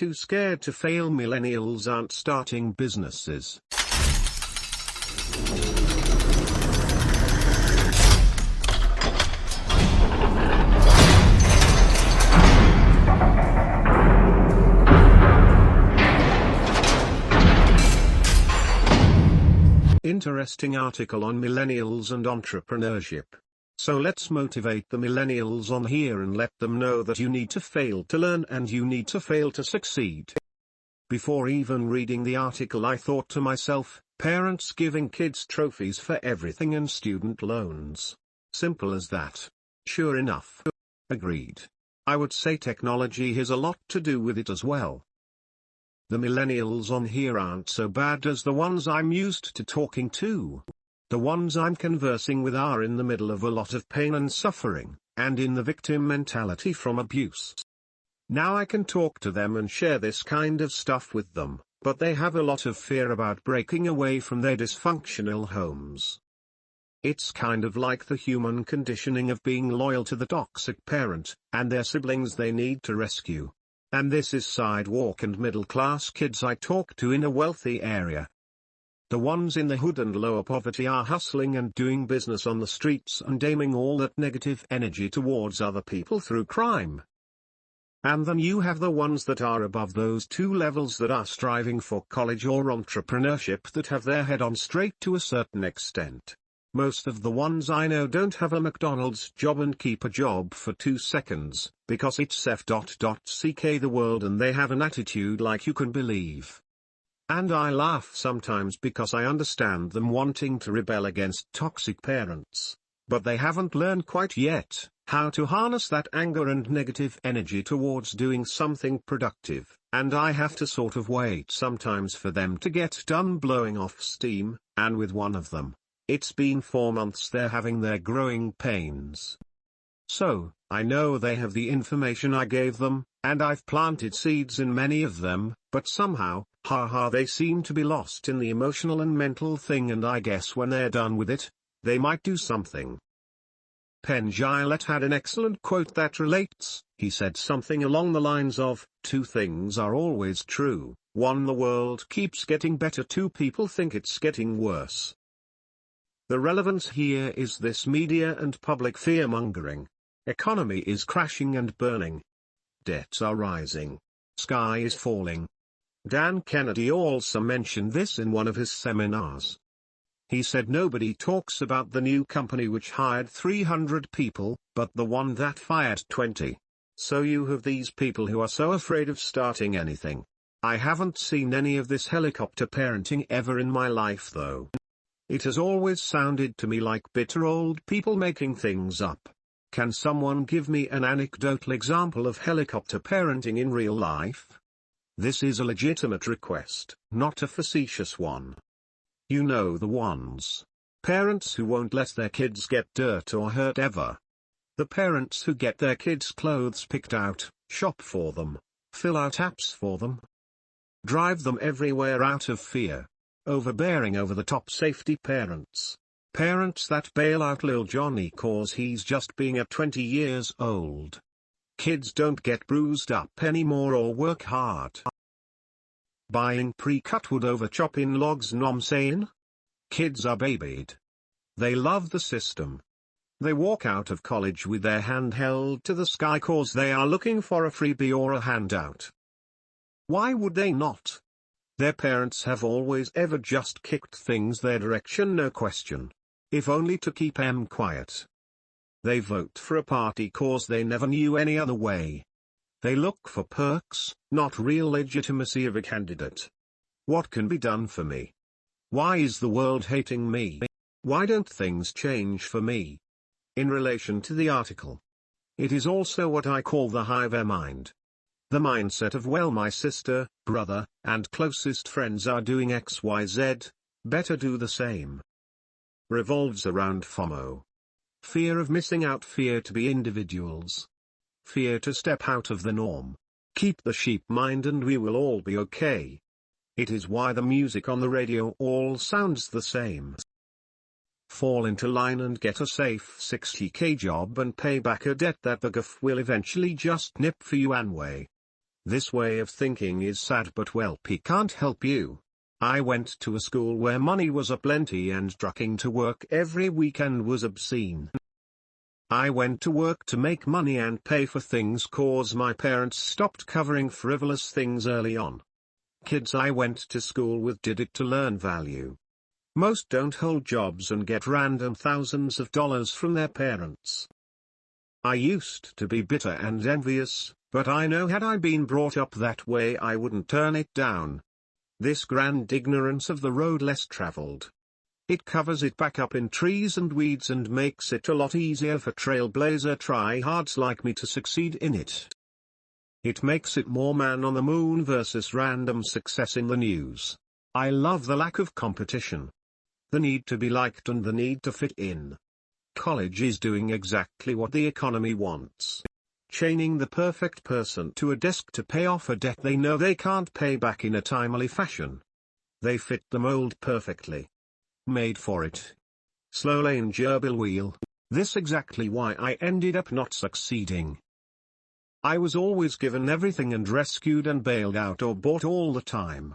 too scared to fail. Millennials aren't starting businesses. Interesting article on millennials and entrepreneurship. So let's motivate the millennials on here and let them know that you need to fail to learn and you need to fail to succeed. Before even reading the article, I thought to myself, parents giving kids trophies for everything and student loans. Simple as that. Sure enough. Agreed. I would say technology has a lot to do with it as well. The millennials on here aren't so bad as the ones I'm used to talking to. The ones I'm conversing with are in the middle of a lot of pain and suffering, and in the victim mentality from abuse. Now I can talk to them and share this kind of stuff with them, but they have a lot of fear about breaking away from their dysfunctional homes. It's kind of like the human conditioning of being loyal to the toxic parent, and their siblings they need to rescue. And this is sidewalk and middle-class kids I talk to in a wealthy area. The ones in the hood and lower poverty are hustling and doing business on the streets and aiming all that negative energy towards other people through crime. And then you have the ones that are above those two levels that are striving for college or entrepreneurship, that have their head on straight to a certain extent. Most of the ones I know don't have a McDonald's job and keep a job for 2 seconds, because it's f.ck the world, and they have an attitude like you can believe. And I laugh sometimes because I understand them wanting to rebel against toxic parents, but they haven't learned quite yet how to harness that anger and negative energy towards doing something productive, and I have to sort of wait sometimes for them to get done blowing off steam, and with one of them, it's been 4 months they're having their growing pains. So, I know they have the information I gave them, and I've planted seeds in many of them, but somehow, they seem to be lost in the emotional and mental thing, and I guess when they're done with it, they might do something. Penn Jillette had an excellent quote that relates. He said something along the lines of, 2 things are always true, 1, the world keeps getting better, 2, people think it's getting worse. The relevance here is this media and public fear-mongering. Economy is crashing and burning. Debts are rising. Sky is falling. Dan Kennedy also mentioned this in one of his seminars. He said nobody talks about the new company which hired 300 people, but the one that fired 20. So you have these people who are so afraid of starting anything. I haven't seen any of this helicopter parenting ever in my life though. It has always sounded to me like bitter old people making things up. Can someone give me an anecdotal example of helicopter parenting in real life? This is a legitimate request, not a facetious one. You know the ones. Parents who won't let their kids get dirt or hurt ever. The parents who get their kids' clothes picked out, shop for them, fill out apps for them, drive them everywhere out of fear. Overbearing, over-the-top safety parents. Parents that bail out Lil Johnny cause he's just being at 20 years old. Kids don't get bruised up anymore or work hard. Buying pre-cut wood over chopping logs, nom saying? Kids are babied. They love the system. They walk out of college with their hand held to the sky cause they are looking for a freebie or a handout. Why would they not? Their parents have always ever just kicked things their direction, no question. If only to keep 'em quiet. They vote for a party cause they never knew any other way. They look for perks, not real legitimacy of a candidate. What can be done for me? Why is the world hating me? Why don't things change for me? In relation to the article, it is also what I call the hive mind. The mindset of, well, my sister, brother, and closest friends are doing XYZ, better do the same. Revolves around FOMO. Fear of missing out, fear to be individuals. Fear to step out of the norm. Keep the sheep mind and we will all be okay. It is why the music on the radio all sounds the same. Fall into line and get a safe 60k job and pay back a debt that the GF will eventually just nip for you anyway. This way of thinking is sad, but wealthy can't help you. I went to a school where money was aplenty and trucking to work every weekend was obscene. I went to work to make money and pay for things cause my parents stopped covering frivolous things early on. Kids I went to school with did it to learn value. Most don't hold jobs and get random thousands of dollars from their parents. I used to be bitter and envious, but I know had I been brought up that way I wouldn't turn it down. This grand ignorance of the road less traveled. It covers it back up in trees and weeds and makes it a lot easier for trailblazer tryhards like me to succeed in it. It makes it more man on the moon versus random success in the news. I love the lack of competition. The need to be liked and the need to fit in. College is doing exactly what the economy wants. Chaining the perfect person to a desk to pay off a debt they know they can't pay back in a timely fashion. They fit the mold perfectly. Made for it. Slow lane gerbil wheel. This exactly why I ended up not succeeding. I was always given everything and rescued and bailed out or bought all the time.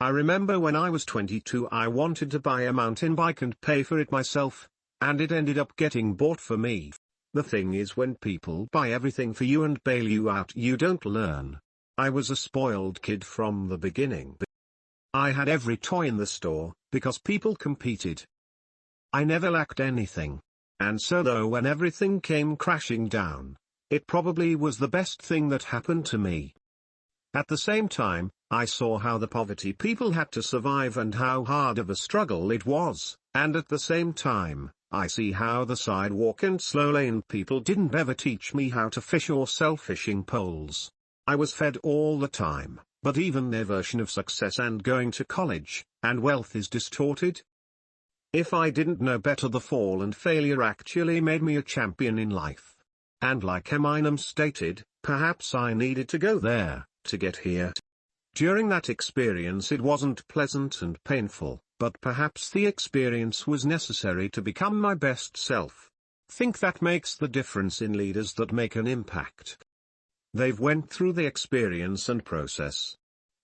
I remember when I was 22 I wanted to buy a mountain bike and pay for it myself, and it ended up getting bought for me. The thing is, when people buy everything for you and bail you out, you don't learn. I was a spoiled kid from the beginning. I had every toy in the store, because people competed. I never lacked anything. And so though when everything came crashing down, it probably was the best thing that happened to me. At the same time, I saw how the poverty people had to survive and how hard of a struggle it was, and at the same time, I see how the sidewalk and slow lane people didn't ever teach me how to fish or sell fishing poles. I was fed all the time, but even their version of success and going to college, and wealth is distorted. If I didn't know better, the fall and failure actually made me a champion in life. And like Eminem stated, perhaps I needed to go there, to get here. During that experience it wasn't pleasant and painful, but perhaps the experience was necessary to become my best self. Think that makes the difference in leaders that make an impact. They've went through the experience and process.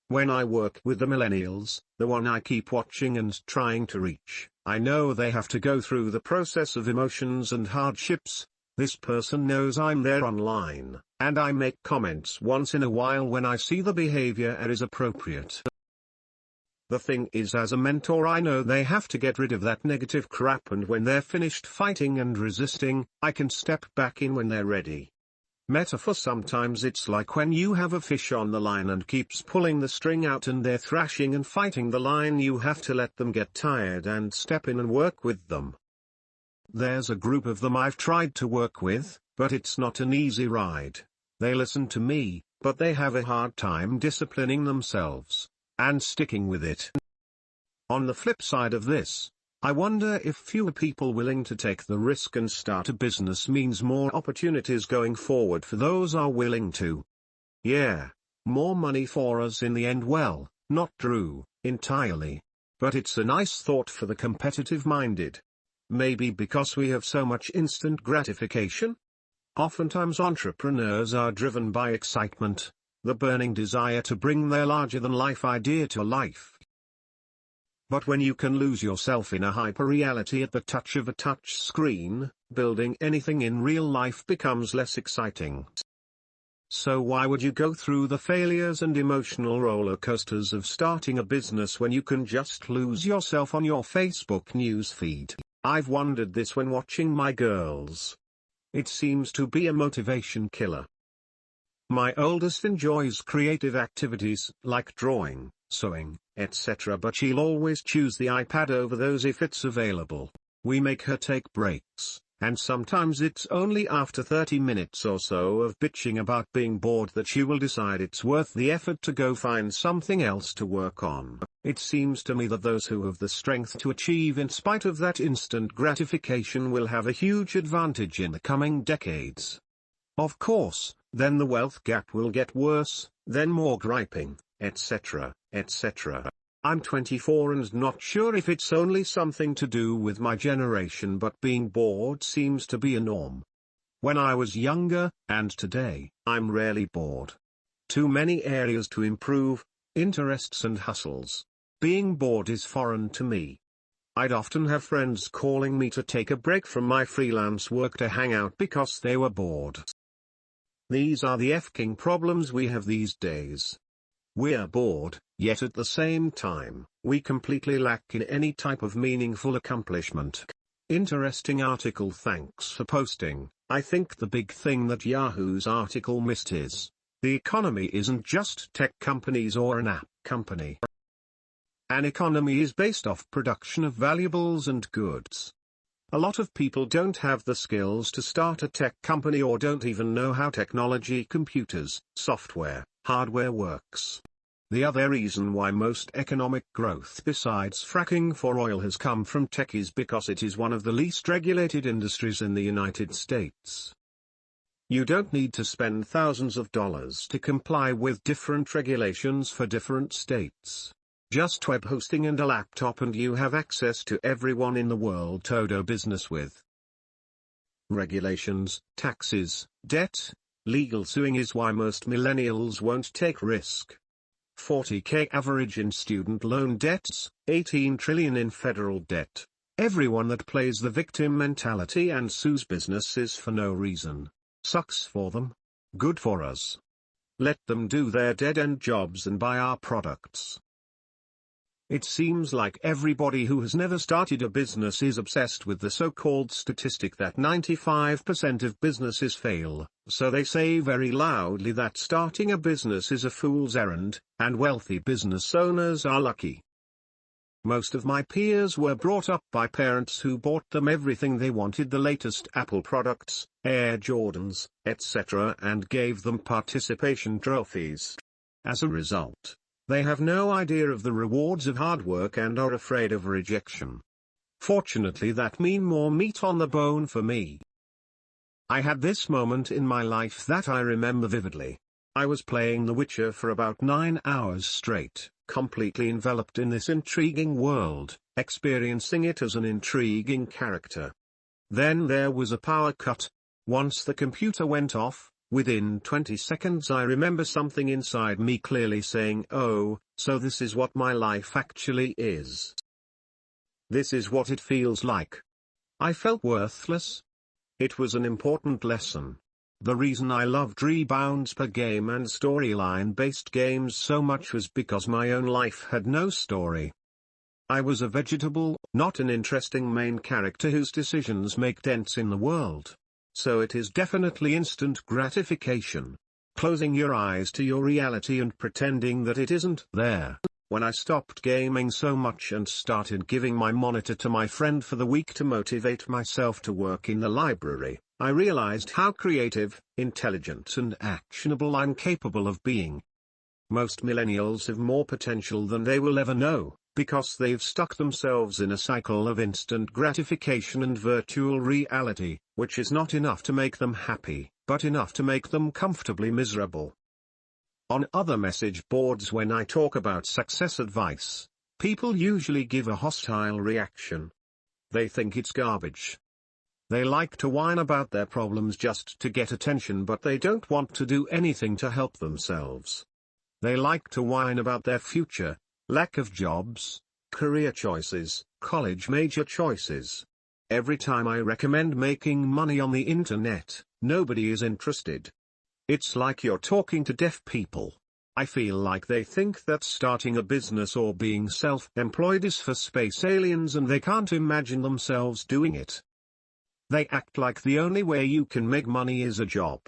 When I work with the millennials, the one I keep watching and trying to reach, I know they have to go through the process of emotions and hardships. This person knows I'm there online, and I make comments once in a while when I see the behavior is appropriate. The thing is, as a mentor I know they have to get rid of that negative crap, and when they're finished fighting and resisting, I can step back in when they're ready. Metaphor: sometimes it's like when you have a fish on the line and keeps pulling the string out and they're thrashing and fighting the line, you have to let them get tired and step in and work with them. There's a group of them I've tried to work with, but it's not an easy ride. They listen to me, but they have a hard time disciplining themselves, and sticking with it. On the flip side of this, I wonder if fewer people willing to take the risk and start a business means more opportunities going forward for those are willing to. Yeah, more money for us in the end. Well, not true, entirely. But it's a nice thought for the competitive-minded. Maybe because we have so much instant gratification? Oftentimes entrepreneurs are driven by excitement, the burning desire to bring their larger-than-life idea to life. But when you can lose yourself in a hyper-reality at the touch of a touch screen, building anything in real life becomes less exciting. So why would you go through the failures and emotional roller coasters of starting a business when you can just lose yourself on your Facebook news feed? I've wondered this when watching my girls. It seems to be a motivation killer. My oldest enjoys creative activities like drawing, sewing, etc., but she'll always choose the iPad over those if it's available. We make her take breaks, and sometimes it's only after 30 minutes or so of bitching about being bored that she will decide it's worth the effort to go find something else to work on. It seems to me that those who have the strength to achieve in spite of that instant gratification will have a huge advantage in the coming decades. Of course, then the wealth gap will get worse, then more griping, etc., etc. I'm 24 and not sure if it's only something to do with my generation, but being bored seems to be a norm. When I was younger, and today, I'm rarely bored. Too many areas to improve, interests and hustles. Being bored is foreign to me. I'd often have friends calling me to take a break from my freelance work to hang out because they were bored. These are the f-king problems we have these days. We're bored, yet at the same time, we completely lack in any type of meaningful accomplishment. Interesting article, thanks for posting. I think the big thing that Yahoo's article missed is, the economy isn't just tech companies or an app company. An economy is based off production of valuables and goods. A lot of people don't have the skills to start a tech company or don't even know how technology, computers, software, hardware works. The other reason why most economic growth besides fracking for oil has come from tech is because it is one of the least regulated industries in the United States. You don't need to spend thousands of dollars to comply with different regulations for different states. Just web hosting and a laptop and you have access to everyone in the world to do business with. Regulations, taxes, debt, legal suing is why most millennials won't take risk. 40K average in student loan debts, 18 trillion in federal debt. Everyone that plays the victim mentality and sues businesses for no reason. Sucks for them. Good for us. Let them do their dead-end jobs and buy our products. It seems like everybody who has never started a business is obsessed with the so-called statistic that 95% of businesses fail, so they say very loudly that starting a business is a fool's errand, and wealthy business owners are lucky. Most of my peers were brought up by parents who bought them everything they wanted, the latest Apple products, Air Jordans, etc., and gave them participation trophies. As a result, they have no idea of the rewards of hard work and are afraid of rejection. Fortunately, that means more meat on the bone for me. I had this moment in my life that I remember vividly. I was playing The Witcher for about 9 hours straight, completely enveloped in this intriguing world, experiencing it as an intriguing character. Then there was a power cut. Once the computer went off, within 20 seconds I remember something inside me clearly saying, "Oh, so this is what my life actually is. This is what it feels like." I felt worthless. It was an important lesson. The reason I loved rebounds per game and storyline-based games so much was because my own life had no story. I was a vegetable, not an interesting main character whose decisions make dents in the world. So it is definitely instant gratification. Closing your eyes to your reality and pretending that it isn't there. When I stopped gaming so much and started giving my monitor to my friend for the week to motivate myself to work in the library, I realized how creative, intelligent and actionable I'm capable of being. Most millennials have more potential than they will ever know, because they've stuck themselves in a cycle of instant gratification and virtual reality, which is not enough to make them happy, but enough to make them comfortably miserable. On other message boards, when I talk about success advice, people usually give a hostile reaction. They think it's garbage. They like to whine about their problems just to get attention, but they don't want to do anything to help themselves. They like to whine about their future, lack of jobs, career choices, college major choices. Every time I recommend making money on the internet, nobody is interested. It's like you're talking to deaf people. I feel like they think that starting a business or being self-employed is for space aliens and they can't imagine themselves doing it. They act like the only way you can make money is a job.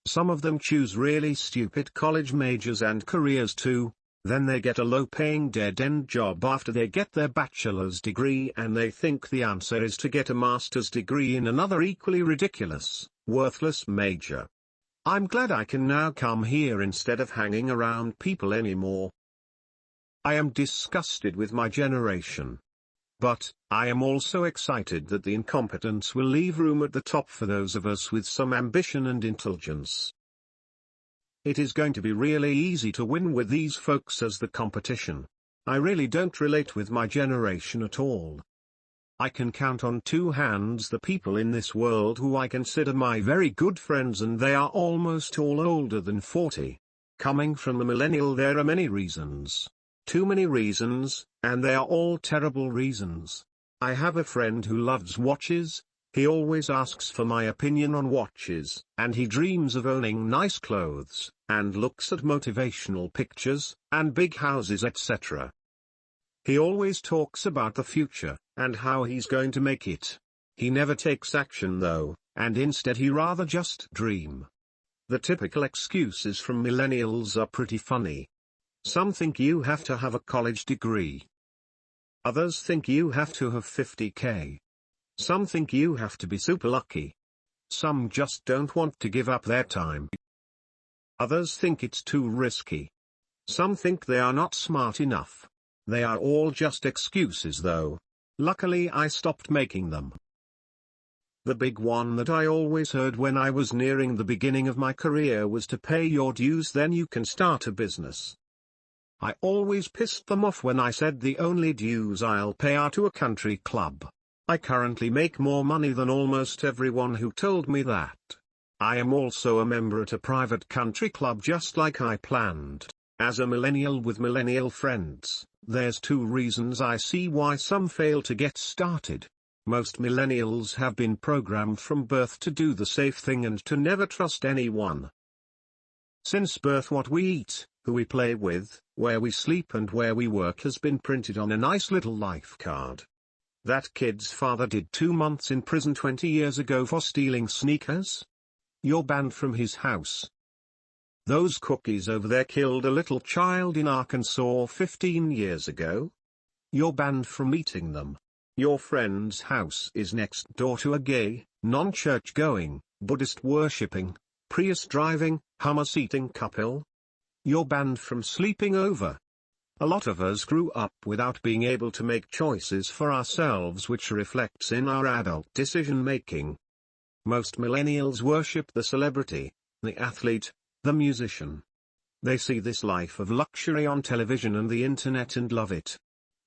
Some of them choose really stupid college majors and careers too. Then they get a low-paying dead-end job after they get their bachelor's degree and they think the answer is to get a master's degree in another equally ridiculous, worthless major. I'm glad I can now come here instead of hanging around people anymore. I am disgusted with my generation. But, I am also excited that the incompetence will leave room at the top for those of us with some ambition and intelligence. It is going to be really easy to win with these folks as the competition. I really don't relate with my generation at all. I can count on 2 hands the people in this world who I consider my very good friends, and they are almost all older than 40. Coming from a millennial, there are many reasons. Too many reasons, and they are all terrible reasons. I have a friend who loves watches. He always asks for my opinion on watches, and he dreams of owning nice clothes, and looks at motivational pictures, and big houses, etc. He always talks about the future, and how he's going to make it. He never takes action though, and instead he rather just dream. The typical excuses from millennials are pretty funny. Some think you have to have a college degree. Others think you have to have 50K. Some think you have to be super lucky. Some just don't want to give up their time. Others think it's too risky. Some think they are not smart enough. They are all just excuses though. Luckily I stopped making them. The big one that I always heard when I was nearing the beginning of my career was to pay your dues, then you can start a business. I always pissed them off when I said the only dues I'll pay are to a country club. I currently make more money than almost everyone who told me that. I am also a member at a private country club just like I planned. As a millennial with millennial friends, there's two reasons I see why some fail to get started. Most millennials have been programmed from birth to do the safe thing and to never trust anyone. Since birth, what we eat, who we play with, where we sleep and where we work has been printed on a nice little life card. That kid's father did 2 months in prison 20 years ago for stealing sneakers. You're banned from his house. Those cookies over there killed a little child in Arkansas 15 years ago. You're banned from eating them. Your friend's house is next door to a gay, non-church-going, Buddhist-worshipping, Prius-driving, Hummus-eating couple. You're banned from sleeping over. A lot of us grew up without being able to make choices for ourselves, which reflects in our adult decision-making. Most millennials worship the celebrity, the athlete, the musician. They see this life of luxury on television and the internet and love it.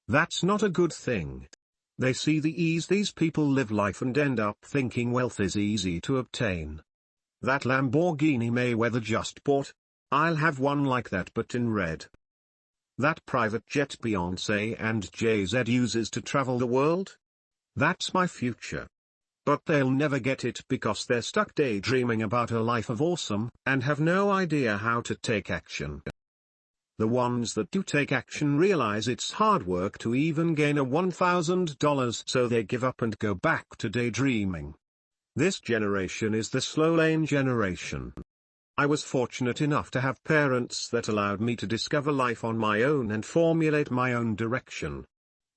That's not a good thing. They see the ease these people live life and end up thinking wealth is easy to obtain. That Lamborghini Mayweather just bought? I'll have one like that but in red. That private jet Beyoncé and Jay-Z uses to travel the world? That's my future. But they'll never get it because they're stuck daydreaming about a life of awesome, and have no idea how to take action. The ones that do take action realize it's hard work to even gain a $1,000, so they give up and go back to daydreaming. This generation is the slow lane generation. I was fortunate enough to have parents that allowed me to discover life on my own and formulate my own direction.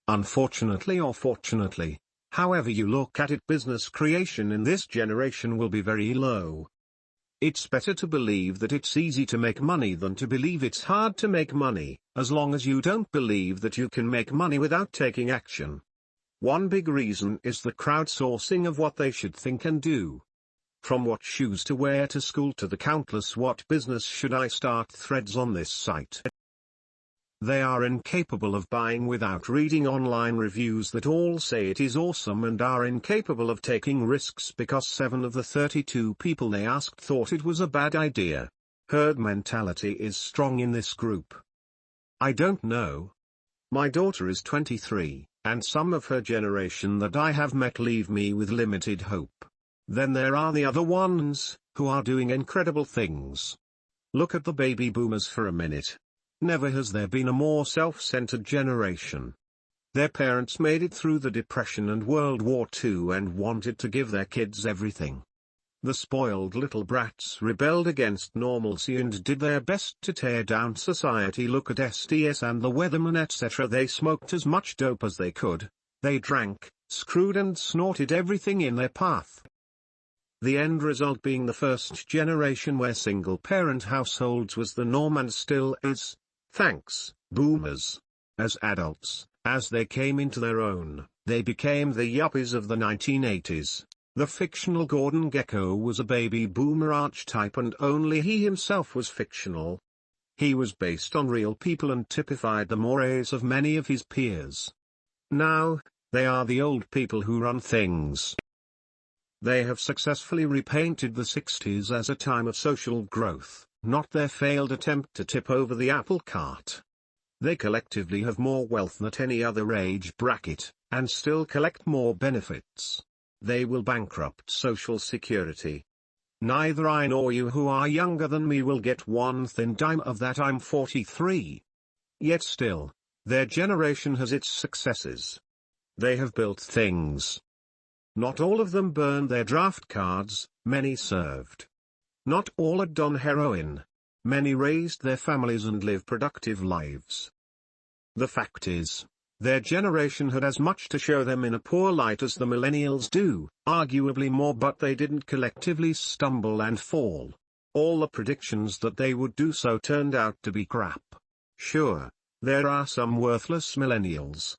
Unfortunately or fortunately, however you look at it, business creation in this generation will be very low. It's better to believe that it's easy to make money than to believe it's hard to make money, as long as you don't believe that you can make money without taking action. One big reason is the crowdsourcing of what they should think and do. From what shoes to wear to school to the countless "what business should I start" threads on this site. They are incapable of buying without reading online reviews that all say it is awesome, and are incapable of taking risks because 7 of the 32 people they asked thought it was a bad idea. Herd mentality is strong in this group. I don't know. My daughter is 23, and some of her generation that I have met leave me with limited hope. Then there are the other ones, who are doing incredible things. Look at the baby boomers for a minute. Never has there been a more self-centered generation. Their parents made it through the Depression and World War II and wanted to give their kids everything. The spoiled little brats rebelled against normalcy and did their best to tear down society. Look at STS and the Weatherman, etc. They smoked as much dope as they could. They drank, screwed and snorted everything in their path. The end result being the first generation where single-parent households was the norm and still is. Thanks, boomers. As adults, as they came into their own, they became the yuppies of the 1980s. The fictional Gordon Gekko was a baby boomer archetype, and only he himself was fictional. He was based on real people and typified the mores of many of his peers. Now, they are the old people who run things. They have successfully repainted the 60s as a time of social growth, not their failed attempt to tip over the apple cart. They collectively have more wealth than at any other age bracket, and still collect more benefits. They will bankrupt Social Security. Neither I nor you who are younger than me will get one thin dime of that. I'm 43. Yet still, their generation has its successes. They have built things. Not all of them burned their draft cards, many served. Not all had done heroin. Many raised their families and live productive lives. The fact is, their generation had as much to show them in a poor light as the millennials do, arguably more, but they didn't collectively stumble and fall. All the predictions that they would do so turned out to be crap. Sure, there are some worthless millennials.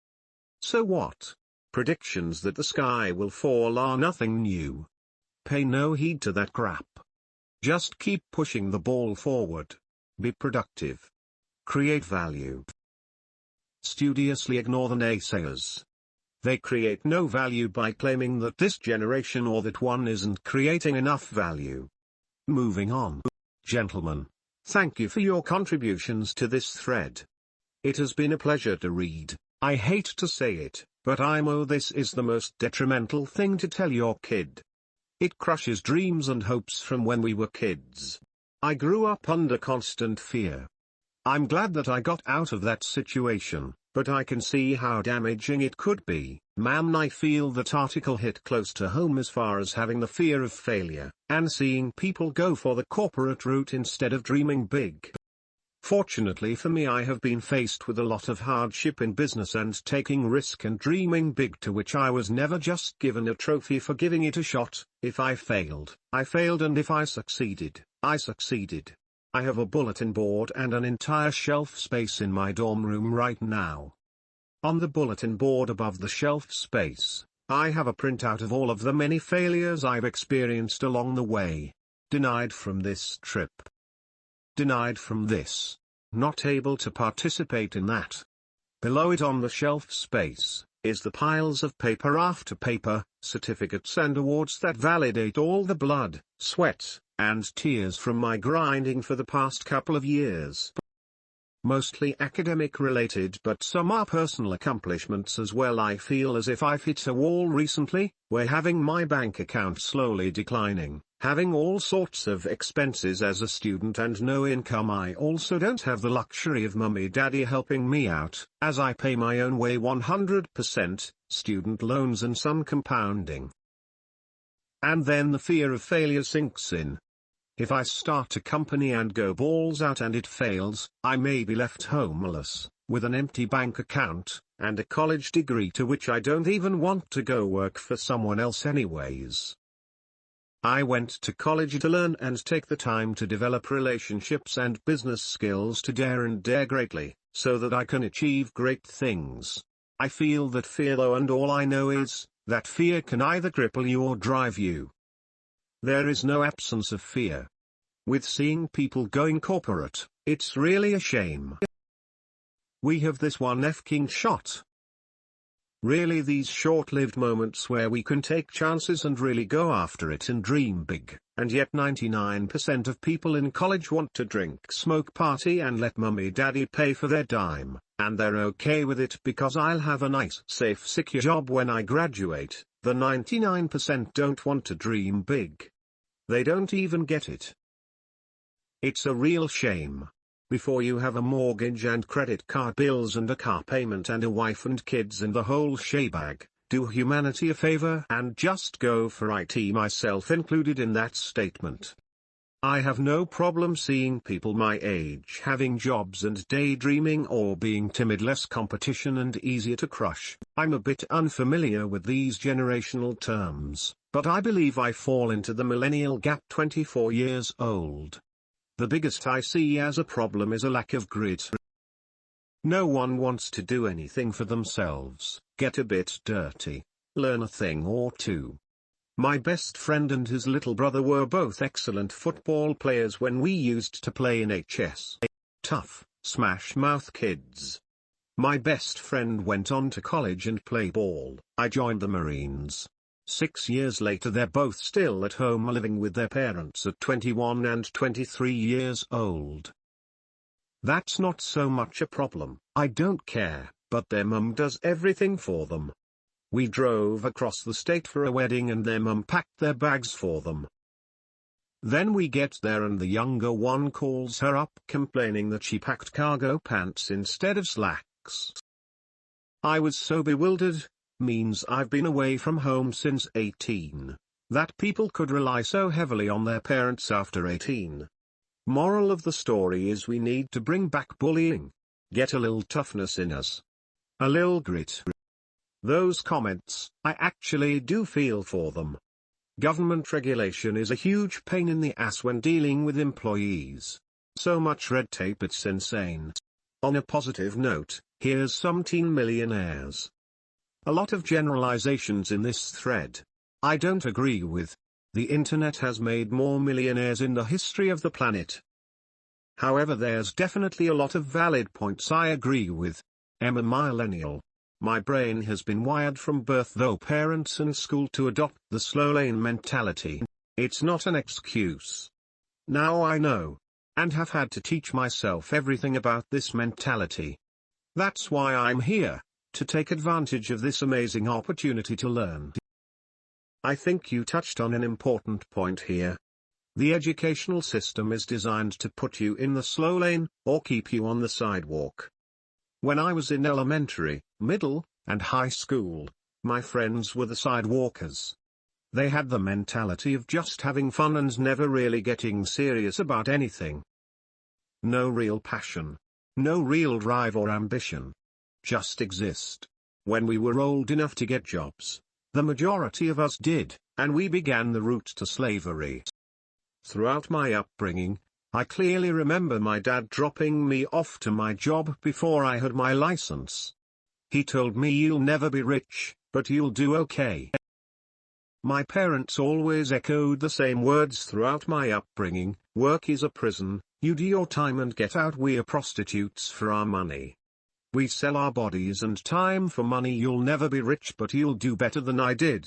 So what? Predictions that the sky will fall are nothing new. Pay no heed to that crap. Just keep pushing the ball forward. Be productive. Create value. Studiously ignore the naysayers. They create no value by claiming that this generation or that one isn't creating enough value. Moving on. Gentlemen, thank you for your contributions to this thread. It has been a pleasure to read. I hate to say it, but this is the most detrimental thing to tell your kid. It crushes dreams and hopes from when we were kids. I grew up under constant fear. I'm glad that I got out of that situation, but I can see how damaging it could be. Ma'am, I feel that article hit close to home as far as having the fear of failure, and seeing people go for the corporate route instead of dreaming big. Fortunately for me, I have been faced with a lot of hardship in business and taking risk and dreaming big, to which I was never just given a trophy for giving it a shot. If I failed, I failed, and if I succeeded, I succeeded. I have a bulletin board and an entire shelf space in my dorm room right now. On the bulletin board above the shelf space, I have a printout of all of the many failures I've experienced along the way. Denied from this trip. Denied from this. Not able to participate in that. Below it on the shelf space, is the piles of paper after paper, certificates and awards that validate all the blood, sweat, and tears from my grinding for the past couple of years. Mostly academic related, but some are personal accomplishments as well. I feel as if I've hit a wall recently, where having my bank account slowly declining, having all sorts of expenses as a student and no income. I also don't have the luxury of mummy daddy helping me out, as I pay my own way 100%, student loans and some compounding. And then the fear of failure sinks in. If I start a company and go balls out and it fails, I may be left homeless, with an empty bank account, and a college degree to which I don't even want to go work for someone else anyways. I went to college to learn and take the time to develop relationships and business skills to dare and dare greatly, so that I can achieve great things. I feel that fear though, and all I know is, that fear can either cripple you or drive you. There is no absence of fear. With seeing people going corporate, it's really a shame. We have this one f-king shot. Really, these short-lived moments where we can take chances and really go after it and dream big, and yet 99% of people in college want to drink, smoke, party and let mummy daddy pay for their dime, and they're okay with it because I'll have a nice, safe, secure job when I graduate. The 99% don't want to dream big. They don't even get it. It's a real shame. Before you have a mortgage and credit card bills and a car payment and a wife and kids and the whole shebag, do humanity a favor and just go for it, myself included in that statement. I have no problem seeing people my age having jobs and daydreaming or being timid, less competition and easier to crush. I'm a bit unfamiliar with these generational terms, but I believe I fall into the millennial gap, 24 years old. The biggest I see as a problem is a lack of grit. No one wants to do anything for themselves, get a bit dirty, learn a thing or two. My best friend and his little brother were both excellent football players when we used to play in HS. Tough, smash-mouth kids. My best friend went on to college and play ball. I joined the Marines. 6 years later they're both still at home living with their parents at 21 and 23 years old. That's not so much a problem, I don't care, but their mum does everything for them. We drove across the state for a wedding and their mum packed their bags for them. Then we get there and the younger one calls her up complaining that she packed cargo pants instead of slacks. I was so bewildered. Means I've been away from home since 18. That people could rely so heavily on their parents after 18. Moral of the story is we need to bring back bullying. Get a little toughness in us. A little grit. Those comments, I actually do feel for them. Government regulation is a huge pain in the ass when dealing with employees. So much red tape it's insane. On a positive note, here's some teen millionaires. A lot of generalizations in this thread. I don't agree with. The internet has made more millionaires in the history of the planet. However, there's definitely a lot of valid points I agree with. I'm a millennial. My brain has been wired from birth though parents and school to adopt the slow lane mentality. It's not an excuse. Now I know. And have had to teach myself everything about this mentality. That's why I'm here, to take advantage of this amazing opportunity to learn. I think you touched on an important point here. The educational system is designed to put you in the slow lane, or keep you on the sidewalk. When I was in elementary, middle, and high school, my friends were the sidewalkers. They had the mentality of just having fun and never really getting serious about anything. No real passion. No real drive or ambition. Just exist. When we were old enough to get jobs, the majority of us did, and we began the route to slavery. Throughout my upbringing, I clearly remember my dad dropping me off to my job before I had my license. He told me you'll never be rich, but you'll do okay. My parents always echoed the same words throughout my upbringing: work is a prison, you do your time and get out. We are prostitutes for our money. We sell our bodies and time for money. You'll never be rich, but you'll do better than I did.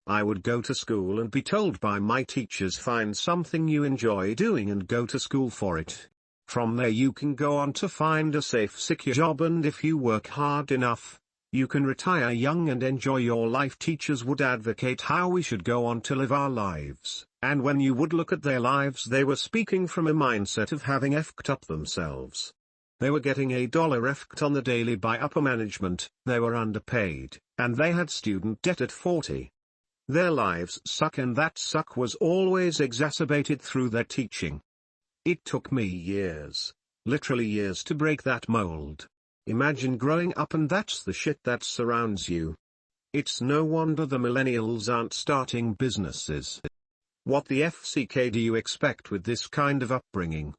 I would go to school and be told by my teachers, find something you enjoy doing and go to school for it. From there you can go on to find a safe, secure job, and if you work hard enough, you can retire young and enjoy your life. Teachers would advocate how we should go on to live our lives, and when you would look at their lives, they were speaking from a mindset of having effed up themselves. They were getting $1 on the daily by upper management, they were underpaid, and they had student debt at 40. Their lives suck, and that suck was always exacerbated through their teaching. It took me years, literally years, to break that mold. Imagine growing up and that's the shit that surrounds you. It's no wonder the millennials aren't starting businesses. What the FCK do you expect with this kind of upbringing?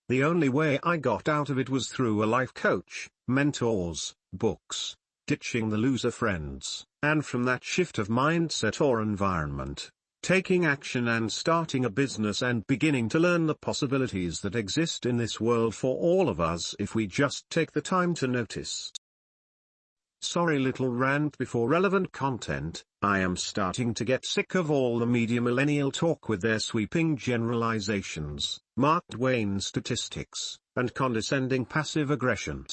The only way I got out of it was through a life coach, mentors, books, ditching the loser friends, and from that shift of mindset or environment, taking action and starting a business and beginning to learn the possibilities that exist in this world for all of us if we just take the time to notice. Sorry, little rant before relevant content. I am starting to get sick of all the media millennial talk with their sweeping generalizations, Mark Twain statistics, and condescending passive aggression.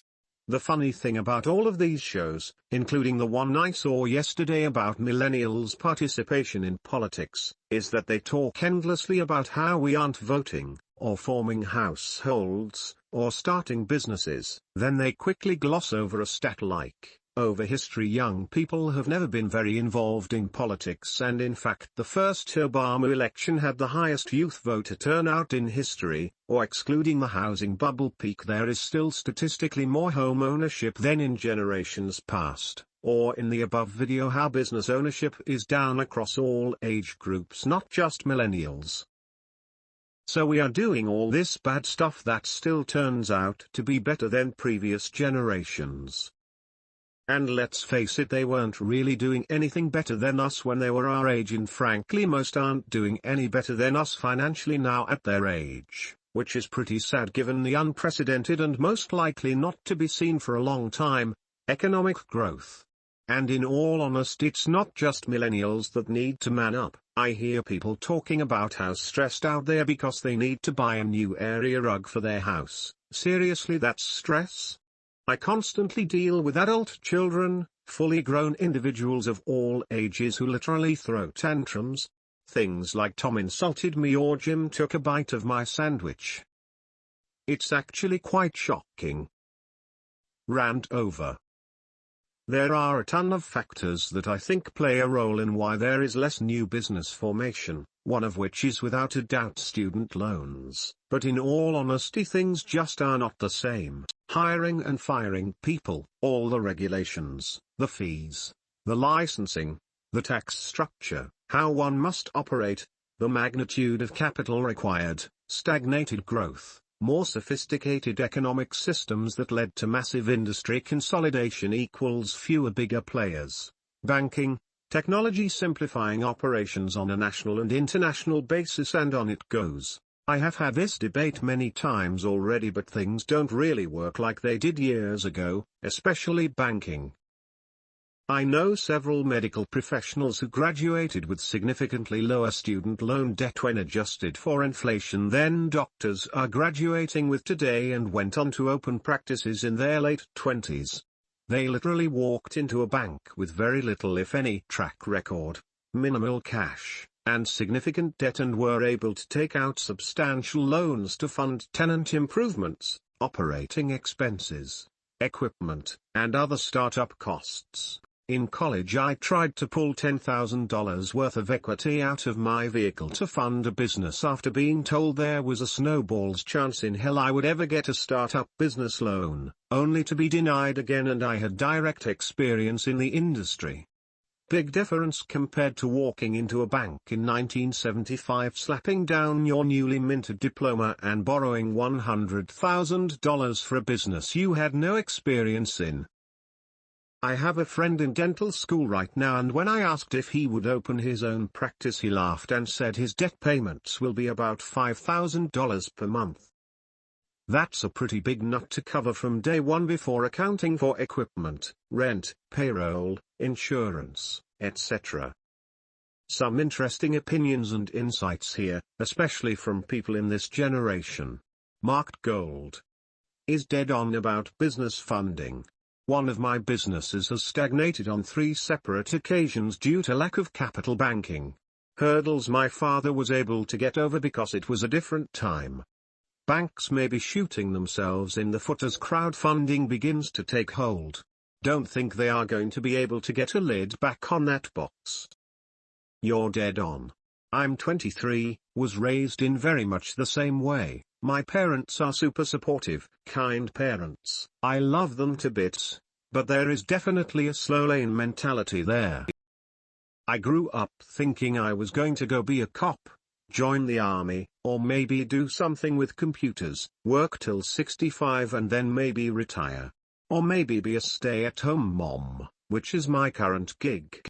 The funny thing about all of these shows, including the one I saw yesterday about millennials' participation in politics, is that they talk endlessly about how we aren't voting, or forming households, or starting businesses. Then they quickly gloss over a stat like, over history young people have never been very involved in politics, and in fact the first Obama election had the highest youth voter turnout in history, or excluding the housing bubble peak there is still statistically more home ownership than in generations past, or in the above video how business ownership is down across all age groups, not just millennials. So we are doing all this bad stuff that still turns out to be better than previous generations. And let's face it, they weren't really doing anything better than us when they were our age, and frankly most aren't doing any better than us financially now at their age, which is pretty sad given the unprecedented and most likely not to be seen for a long time, economic growth. And in all honesty, it's not just millennials that need to man up. I hear people talking about how stressed out they are because they need to buy a new area rug for their house. Seriously, that's stress? I constantly deal with adult children, fully grown individuals of all ages who literally throw tantrums. Things like Tom insulted me or Jim took a bite of my sandwich. It's actually quite shocking. Rant over. There are a ton of factors that I think play a role in why there is less new business formation, one of which is without a doubt student loans. But in all honesty, things just are not the same. Hiring and firing people, all the regulations, the fees, the licensing, the tax structure, how one must operate, the magnitude of capital required, stagnated growth, more sophisticated economic systems that led to massive industry consolidation equals fewer bigger players, banking, technology simplifying operations on a national and international basis, and on it goes. I have had this debate many times already, but things don't really work like they did years ago, especially banking. I know several medical professionals who graduated with significantly lower student loan debt when adjusted for inflation than doctors are graduating with today, and went on to open practices in their late 20s. They literally walked into a bank with very little if any track record, minimal cash, and significant debt, and were able to take out substantial loans to fund tenant improvements, operating expenses, equipment, and other startup costs. In college I tried to pull $10,000 worth of equity out of my vehicle to fund a business after being told there was a snowball's chance in hell I would ever get a startup business loan, only to be denied again, and I had direct experience in the industry. Big difference compared to walking into a bank in 1975, slapping down your newly minted diploma and borrowing $100,000 for a business you had no experience in. I have a friend in dental school right now, and when I asked if he would open his own practice, he laughed and said his debt payments will be about $5,000 per month. That's a pretty big nut to cover from day one before accounting for equipment, rent, payroll, insurance, etc. Some interesting opinions and insights here, especially from people in this generation. Mark Gold is dead on about business funding. One of my businesses has stagnated on 3 separate occasions due to lack of capital banking. Hurdles my father was able to get over because it was a different time. Banks may be shooting themselves in the foot as crowdfunding begins to take hold. Don't think they are going to be able to get a lid back on that box. You're dead on. I'm 23, was raised in very much the same way. My parents are super supportive, kind parents. I love them to bits, but there is definitely a slow lane mentality there. I grew up thinking I was going to go be a cop, join the army, or maybe do something with computers, work till 65 and then maybe retire. Or maybe be a stay-at-home mom, which is my current gig.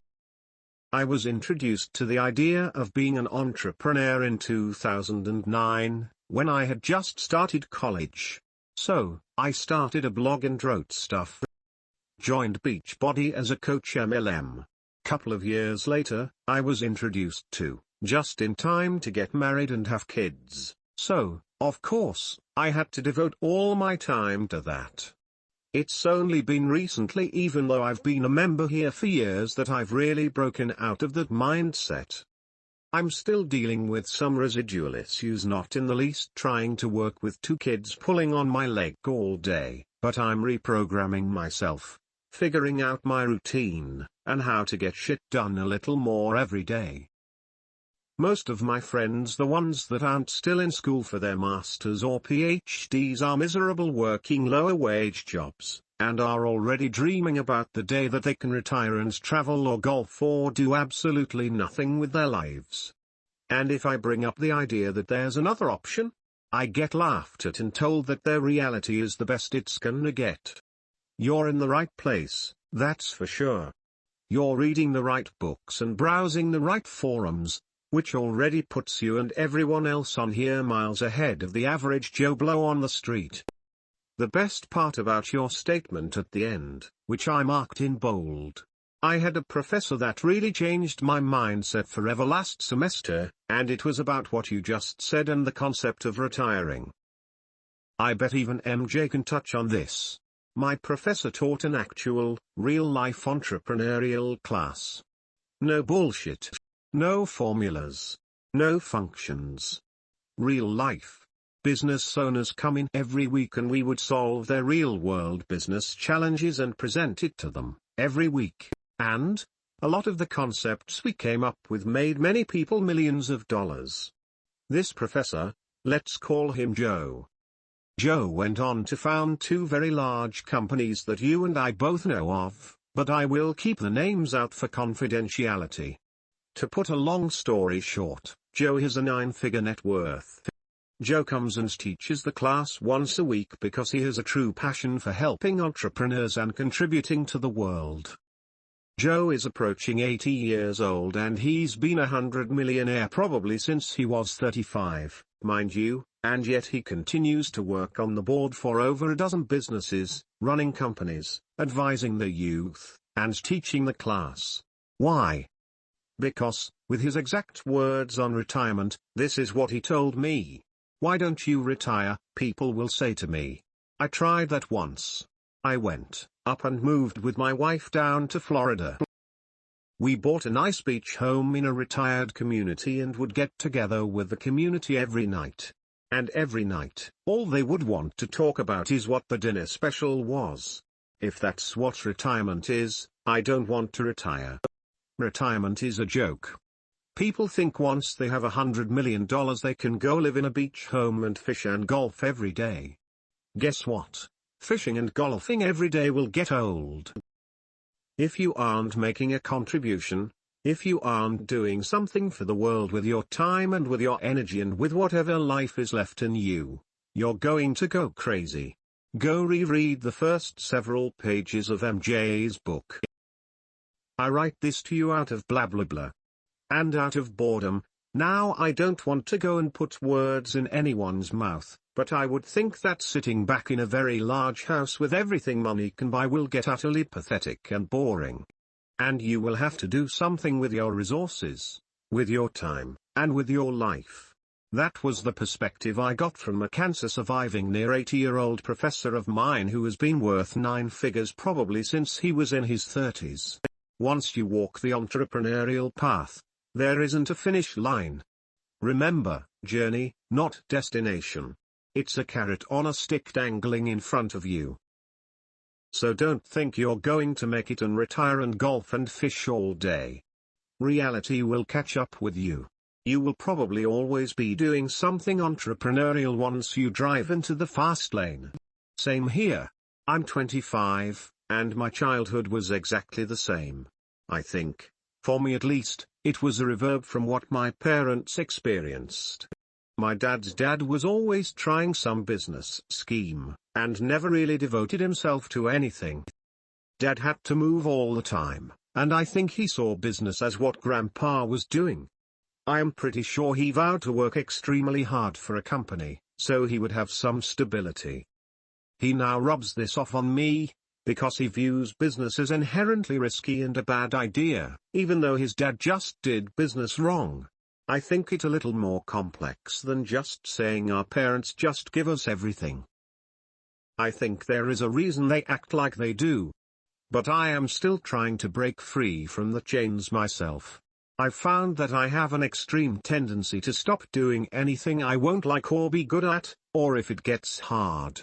I was introduced to the idea of being an entrepreneur in 2009, when I had just started college. So, I started a blog and wrote stuff. Joined Beachbody as a coach MLM. Couple of years later, I was introduced to, just in time to get married and have kids. So, of course, I had to devote all my time to that. It's only been recently, even though I've been a member here for years, that I've really broken out of that mindset. I'm still dealing with some residual issues, not in the least trying to work with 2 kids pulling on my leg all day, but I'm reprogramming myself, figuring out my routine, and how to get shit done a little more every day. Most of my friends, the ones that aren't still in school for their masters or PhDs, are miserable working lower wage jobs, and are already dreaming about the day that they can retire and travel or golf or do absolutely nothing with their lives. And if I bring up the idea that there's another option, I get laughed at and told that their reality is the best it's gonna get. You're in the right place, that's for sure. You're reading the right books and browsing the right forums, which already puts you and everyone else on here miles ahead of the average Joe Blow on the street. The best part about your statement at the end, which I marked in bold, I had a professor that really changed my mindset forever last semester, and it was about what you just said and the concept of retiring. I bet even MJ can touch on this. My professor taught an actual, real-life entrepreneurial class. No bullshit. No formulas. No functions. Real life. Business owners come in every week and we would solve their real-world business challenges and present it to them, every week. And, a lot of the concepts we came up with made many people millions of dollars. This professor, let's call him Joe. Joe went on to found two very large companies that you and I both know of, but I will keep the names out for confidentiality. To put a long story short, Joe has a 9-figure net worth. Joe comes and teaches the class once a week because he has a true passion for helping entrepreneurs and contributing to the world. Joe is approaching 80 years old and he's been a 100-millionaire probably since he was 35, mind you, and yet he continues to work on the board for over a dozen businesses, running companies, advising the youth, and teaching the class. Why? Because, with his exact words on retirement, this is what he told me. Why don't you retire, people will say to me. I tried that once. I went up and moved with my wife down to Florida. We bought a nice beach home in a retired community and would get together with the community every night. And every night, all they would want to talk about is what the dinner special was. If that's what retirement is, I don't want to retire. Retirement is a joke. People think once they have $100 million they can go live in a beach home and fish and golf every day. Guess what? Fishing and golfing every day will get old. If you aren't making a contribution, if you aren't doing something for the world with your time and with your energy and with whatever life is left in you, you're going to go crazy. Go reread the first several pages of MJ's book. I write this to you out of blah blah blah. And out of boredom. Now I don't want to go and put words in anyone's mouth, but I would think that sitting back in a very large house with everything money can buy will get utterly pathetic and boring. And you will have to do something with your resources, with your time, and with your life. That was the perspective I got from a cancer-surviving near 80-year-old professor of mine who has been worth 9 figures probably since he was in his 30s. Once you walk the entrepreneurial path, there isn't a finish line. Remember, journey, not destination. It's a carrot on a stick dangling in front of you. So don't think you're going to make it and retire and golf and fish all day. Reality will catch up with you. You will probably always be doing something entrepreneurial once you drive into the fast lane. Same here. I'm 25, and my childhood was exactly the same. I think, for me at least, it was a reverb from what my parents experienced. My dad's dad was always trying some business scheme, and never really devoted himself to anything. Dad had to move all the time, and I think he saw business as what Grandpa was doing. I am pretty sure he vowed to work extremely hard for a company, so he would have some stability. He now rubs this off on me, because he views business as inherently risky and a bad idea, even though his dad just did business wrong. I think it a little more complex than just saying our parents just give us everything. I think there is a reason they act like they do. But I am still trying to break free from the chains myself. I've found that I have an extreme tendency to stop doing anything I won't like or be good at, or if it gets hard.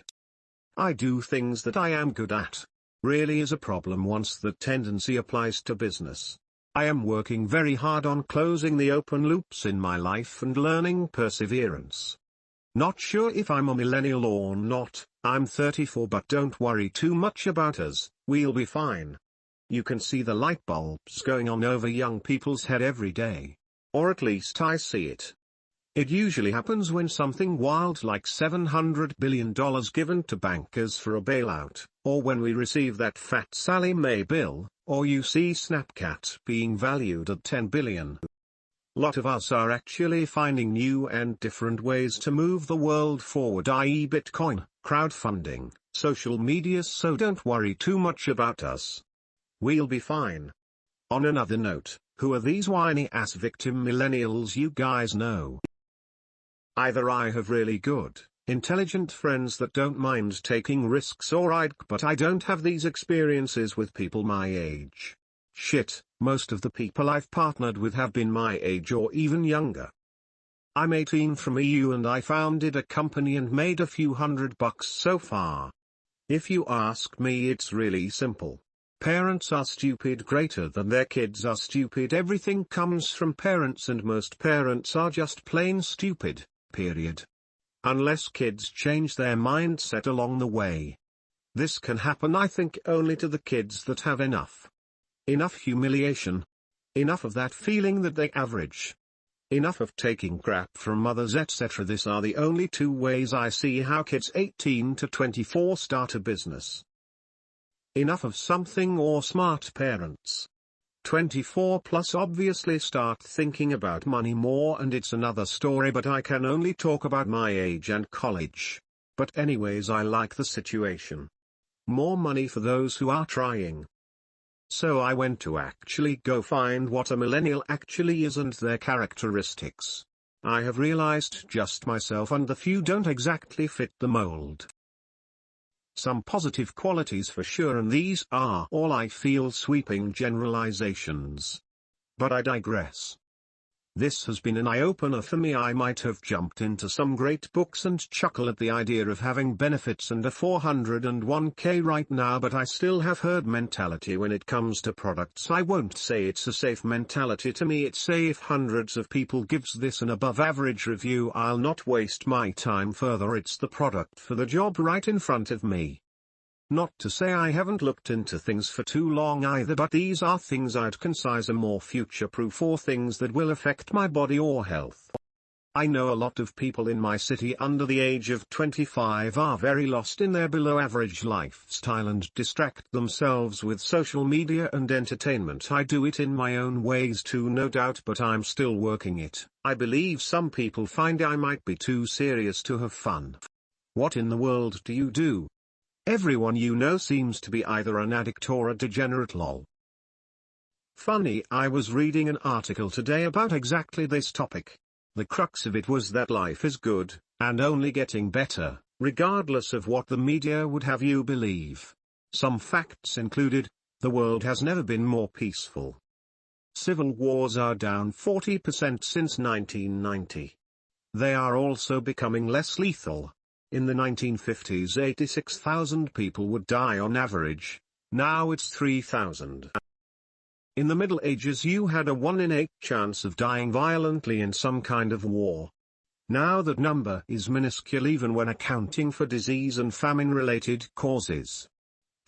I do things that I am good at. Really is a problem once that tendency applies to business. I am working very hard on closing the open loops in my life and learning perseverance. Not sure if I'm a millennial or not. I'm 34, but don't worry too much about us, we'll be fine. You can see the light bulbs going on over young people's head every day. Or at least I see it. It usually happens when something wild like $700 billion given to bankers for a bailout, or when we receive that fat Sallie Mae bill, or you see Snapchat being valued at $10 billion. Lot of us are actually finding new and different ways to move the world forward, i.e. Bitcoin, crowdfunding, social media, so don't worry too much about us. We'll be fine. On another note, who are these whiny ass victim millennials you guys know? Either I have really good, intelligent friends that don't mind taking risks, or but I don't have these experiences with people my age. Shit, most of the people I've partnered with have been my age or even younger. I'm 18 from EU and I founded a company and made a few $100 so far. If you ask me, it's really simple. Parents are stupid greater than their kids are stupid. Everything comes from parents and most parents are just plain stupid, period. Unless kids change their mindset along the way. This can happen, I think, only to the kids that have enough. Enough humiliation. Enough of that feeling that they average. Enough of taking crap from others, etc. These are the only two ways I see how kids 18 to 24 start a business. Enough of something or smart parents. 24 plus obviously start thinking about money more, and it's another story, but I can only talk about my age and college. But anyways, I like the situation. More money for those who are trying. So I went to actually go find what a millennial actually is and their characteristics. I have realized just myself and the few don't exactly fit the mold. Some positive qualities for sure, and these are all I feel sweeping generalizations. But I digress. This has been an eye-opener for me. I might have jumped into some great books and chuckle at the idea of having benefits and a 401k right now, but I still have herd mentality when it comes to products. I won't say it's a safe mentality. To me it's safe. If hundreds of people gives this an above average review, I'll not waste my time further. It's the product for the job right in front of me. Not to say I haven't looked into things for too long either, but these are things I'd consider more future-proof, or things that will affect my body or health. I know a lot of people in my city under the age of 25 are very lost in their below-average lifestyle and distract themselves with social media and entertainment. I do it in my own ways too, no doubt, but I'm still working it. I believe some people find I might be too serious to have fun. What in the world do you do? Everyone you know seems to be either an addict or a degenerate, lol. Funny, I was reading an article today about exactly this topic. The crux of it was that life is good, and only getting better, regardless of what the media would have you believe. Some facts included: the world has never been more peaceful. Civil wars are down 40% since 1990. They are also becoming less lethal. In the 1950s 86,000 people would die on average, now it's 3,000. In the Middle Ages you had a 1 in 8 chance of dying violently in some kind of war. Now that number is minuscule even when accounting for disease and famine-related causes.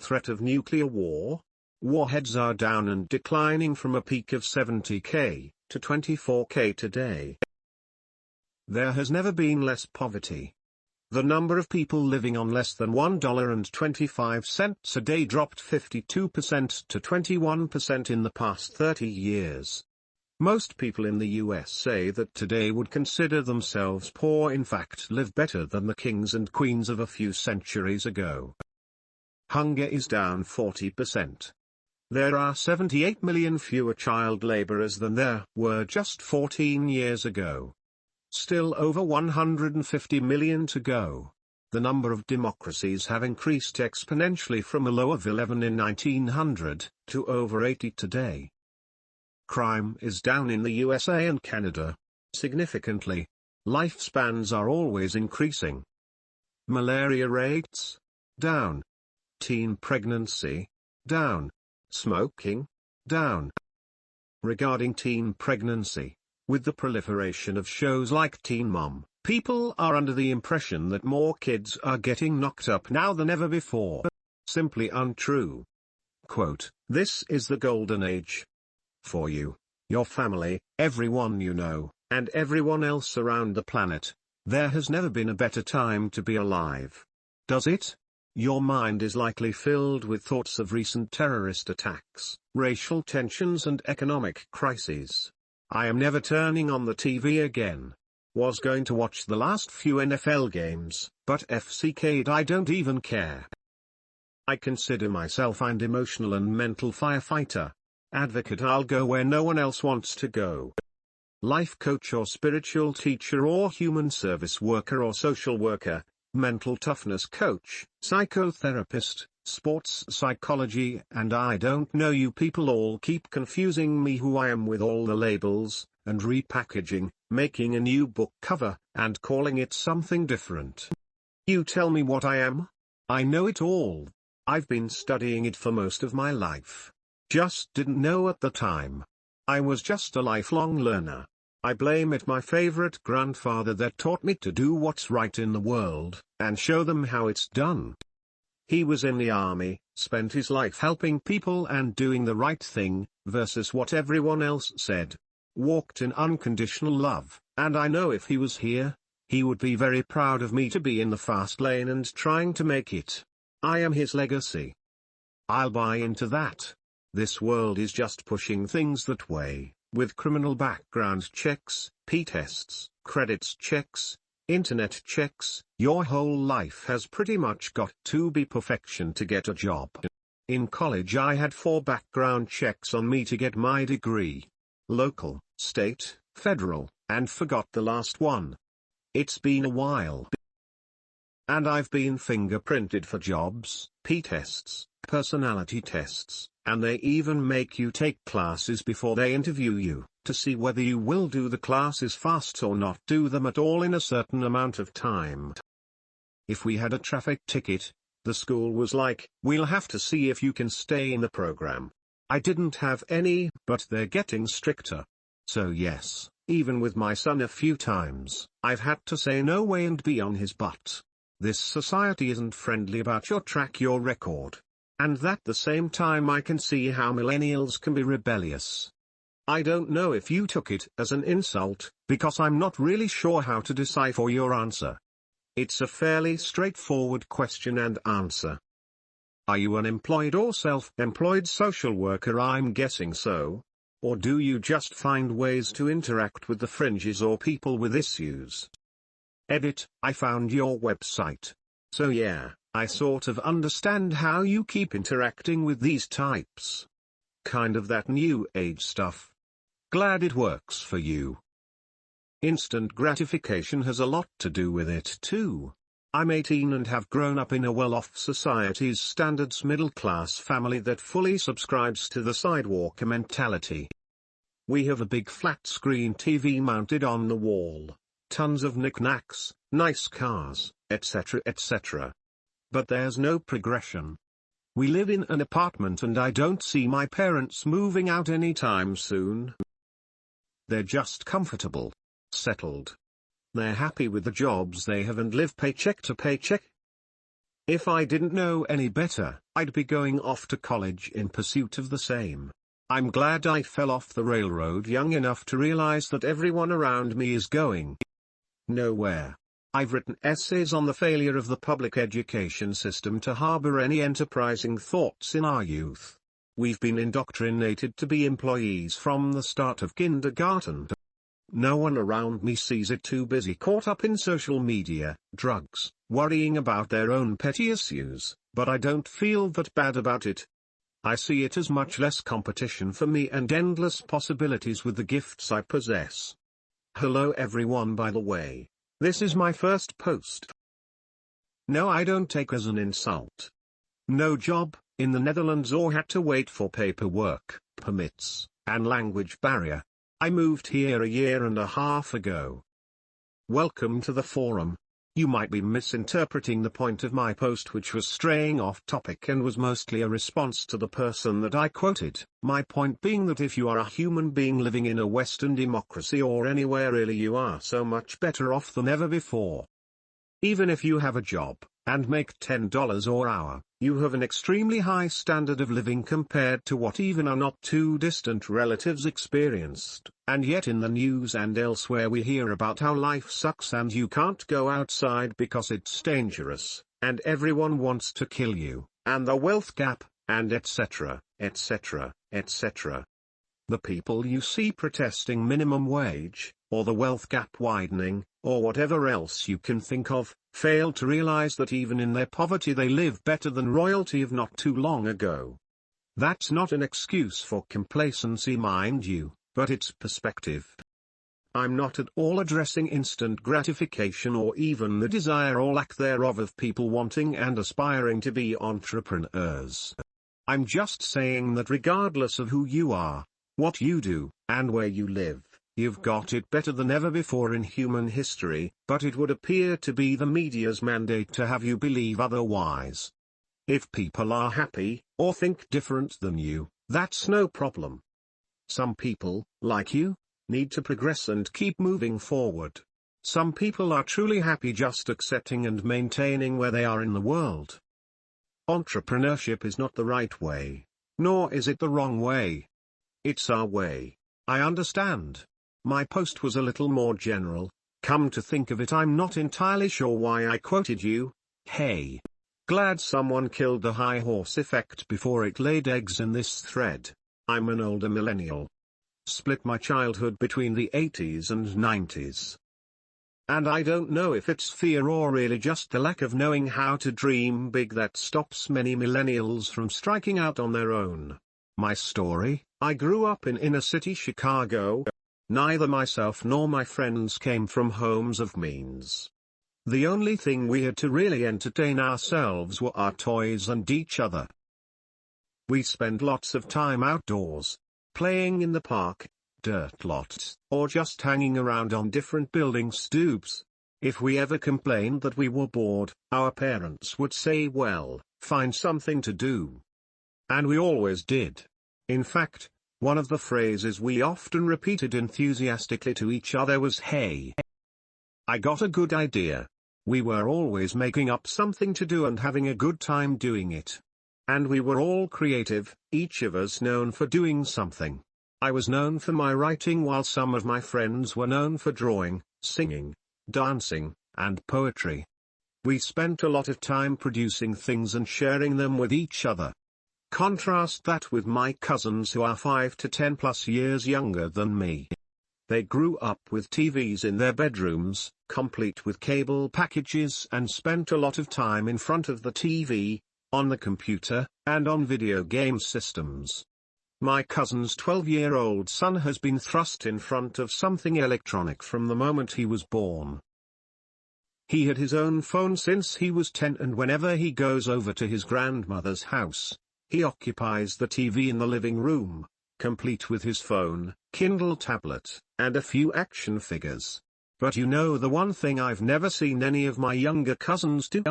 Threat of nuclear war? Warheads are down and declining from a peak of 70k to 24k today. There has never been less poverty. The number of people living on less than $1.25 a day dropped 52% to 21% in the past 30 years. Most people in the US say that today would consider themselves poor, in fact live better than the kings and queens of a few centuries ago. Hunger is down 40%. There are 78 million fewer child laborers than there were just 14 years ago. Still over 150 million to go. The number of democracies have increased exponentially from a low of 11 in 1900, to over 80 today. Crime is down in the USA and Canada. Significantly. Lifespans are always increasing. Malaria rates? Down. Teen pregnancy? Down. Smoking? Down. Regarding teen pregnancy, with the proliferation of shows like Teen Mom, people are under the impression that more kids are getting knocked up now than ever before. Simply untrue. Quote, "This is the golden age. For you, your family, everyone you know, and everyone else around the planet, there has never been a better time to be alive. Does it? Your mind is likely filled with thoughts of recent terrorist attacks, racial tensions and economic crises. I am never turning on the TV again. Was going to watch the last few NFL games, but FCK'd. I don't even care. I consider myself an emotional and mental firefighter. Advocate, I'll go where no one else wants to go. Life coach or spiritual teacher or human service worker or social worker, mental toughness coach, psychotherapist, sports psychology, and I don't know, you people all keep confusing me who I am with all the labels, and repackaging, making a new book cover, and calling it something different. You tell me what I am? I know it all. I've been studying it for most of my life. Just didn't know at the time. I was just a lifelong learner. I blame it my favorite grandfather that taught me to do what's right in the world, and show them how it's done. He was in the army, spent his life helping people and doing the right thing, versus what everyone else said. Walked in unconditional love, and I know if he was here, he would be very proud of me to be in the fast lane and trying to make it. I am his legacy. I'll buy into that. This world is just pushing things that way, with criminal background checks, P-tests, credits checks, internet checks. Your whole life has pretty much got to be perfection to get a job. In college I had 4 background checks on me to get my degree. Local, state, federal, and forgot the last one. It's been a while. And I've been fingerprinted for jobs, P-tests, personality tests, and they even make you take classes before they interview you, to see whether you will do the classes fast or not do them at all in a certain amount of time. If we had a traffic ticket, the school was like, we'll have to see if you can stay in the program. I didn't have any, but they're getting stricter. So yes, even with my son a few times, I've had to say no way and be on his butt. This society isn't friendly about your track record. And at the same time I can see how millennials can be rebellious. I don't know if you took it as an insult, because I'm not really sure how to decipher your answer. It's a fairly straightforward question and answer. Are you unemployed or self-employed social worker? I'm guessing so. Or do you just find ways to interact with the fringes or people with issues? Edit, I found your website. So yeah, I sort of understand how you keep interacting with these types. Kind of that new age stuff. Glad it works for you. Instant gratification has a lot to do with it too. I'm 18 and have grown up in a well-off society's standards middle-class family that fully subscribes to the sidewalker mentality. We have a big flat-screen TV mounted on the wall, tons of knickknacks, nice cars, etc. etc. But there's no progression. We live in an apartment and I don't see my parents moving out anytime soon. They're just comfortable, settled. They're happy with the jobs they have and live paycheck to paycheck. If I didn't know any better, I'd be going off to college in pursuit of the same. I'm glad I fell off the railroad young enough to realize that everyone around me is going nowhere. I've written essays on the failure of the public education system to harbor any enterprising thoughts in our youth. We've been indoctrinated to be employees from the start of kindergarten. No one around me sees it, too busy caught up in social media, drugs, worrying about their own petty issues, but I don't feel that bad about it. I see it as much less competition for me and endless possibilities with the gifts I possess. Hello everyone, by the way. This is my first post. No, I don't take as an insult. No job in the Netherlands or had to wait for paperwork, permits, and language barrier. I moved here a year and a half ago. Welcome to the forum. You might be misinterpreting the point of my post, which was straying off topic and was mostly a response to the person that I quoted. My point being that if you are a human being living in a Western democracy or anywhere really, you are so much better off than ever before. Even if you have a job, and make $10 an hour, you have an extremely high standard of living compared to what even our not too distant relatives experienced, and yet in the news and elsewhere we hear about how life sucks and you can't go outside because it's dangerous, and everyone wants to kill you, and the wealth gap, and etc., etc., etc. The people you see protesting minimum wage, or the wealth gap widening, or whatever else you can think of, fail to realize that even in their poverty they live better than royalty of not too long ago. That's not an excuse for complacency, mind you, but it's perspective. I'm not at all addressing instant gratification or even the desire or lack thereof of people wanting and aspiring to be entrepreneurs. I'm just saying that regardless of who you are, what you do, and where you live, you've got it better than ever before in human history, but it would appear to be the media's mandate to have you believe otherwise. If people are happy, or think different than you, that's no problem. Some people, like you, need to progress and keep moving forward. Some people are truly happy just accepting and maintaining where they are in the world. Entrepreneurship is not the right way, nor is it the wrong way. It's our way. I understand. My post was a little more general. Come to think of it, I'm not entirely sure why I quoted you. Hey. Glad someone killed the high horse effect before it laid eggs in this thread. I'm an older millennial. Split my childhood between the 80s and 90s. And I don't know if it's fear or really just the lack of knowing how to dream big that stops many millennials from striking out on their own. My story: I grew up in inner city Chicago. Neither myself nor my friends came from homes of means. The only thing we had to really entertain ourselves were our toys and each other. We spent lots of time outdoors, playing in the park, dirt lots, or just hanging around on different building stoops. If we ever complained that we were bored, our parents would say, well, find something to do. And we always did. In fact, one of the phrases we often repeated enthusiastically to each other was, hey, I got a good idea. We were always making up something to do and having a good time doing it. And we were all creative, each of us known for doing something. I was known for my writing while some of my friends were known for drawing, singing, dancing, and poetry. We spent a lot of time producing things and sharing them with each other. Contrast that with my cousins who are 5 to 10 plus years younger than me. They grew up with TVs in their bedrooms, complete with cable packages, and spent a lot of time in front of the TV, on the computer, and on video game systems. My cousin's 12-year-old son has been thrust in front of something electronic from the moment he was born. He had his own phone since he was 10, and whenever he goes over to his grandmother's house, he occupies the TV in the living room, complete with his phone, Kindle tablet, and a few action figures. But you know the one thing I've never seen any of my younger cousins do?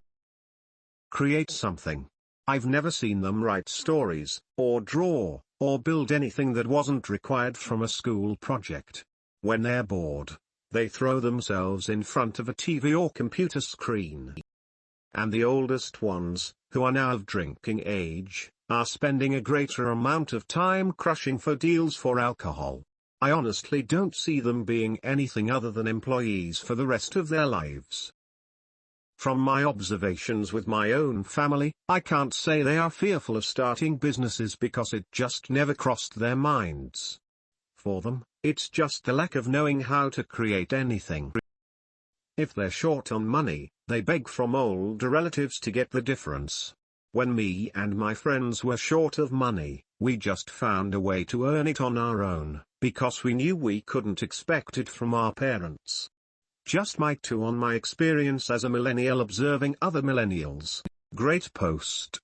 Create something. I've never seen them write stories, or draw, or build anything that wasn't required from a school project. When they're bored, they throw themselves in front of a TV or computer screen. And the oldest ones, who are now of drinking age, are spending a greater amount of time crushing for deals for alcohol. I honestly don't see them being anything other than employees for the rest of their lives. From my observations with my own family, I can't say they are fearful of starting businesses because it just never crossed their minds. For them, it's just the lack of knowing how to create anything. If they're short on money, they beg from older relatives to get the difference. When me and my friends were short of money, we just found a way to earn it on our own, because we knew we couldn't expect it from our parents. Just my two on my experience as a millennial observing other millennials. Great post.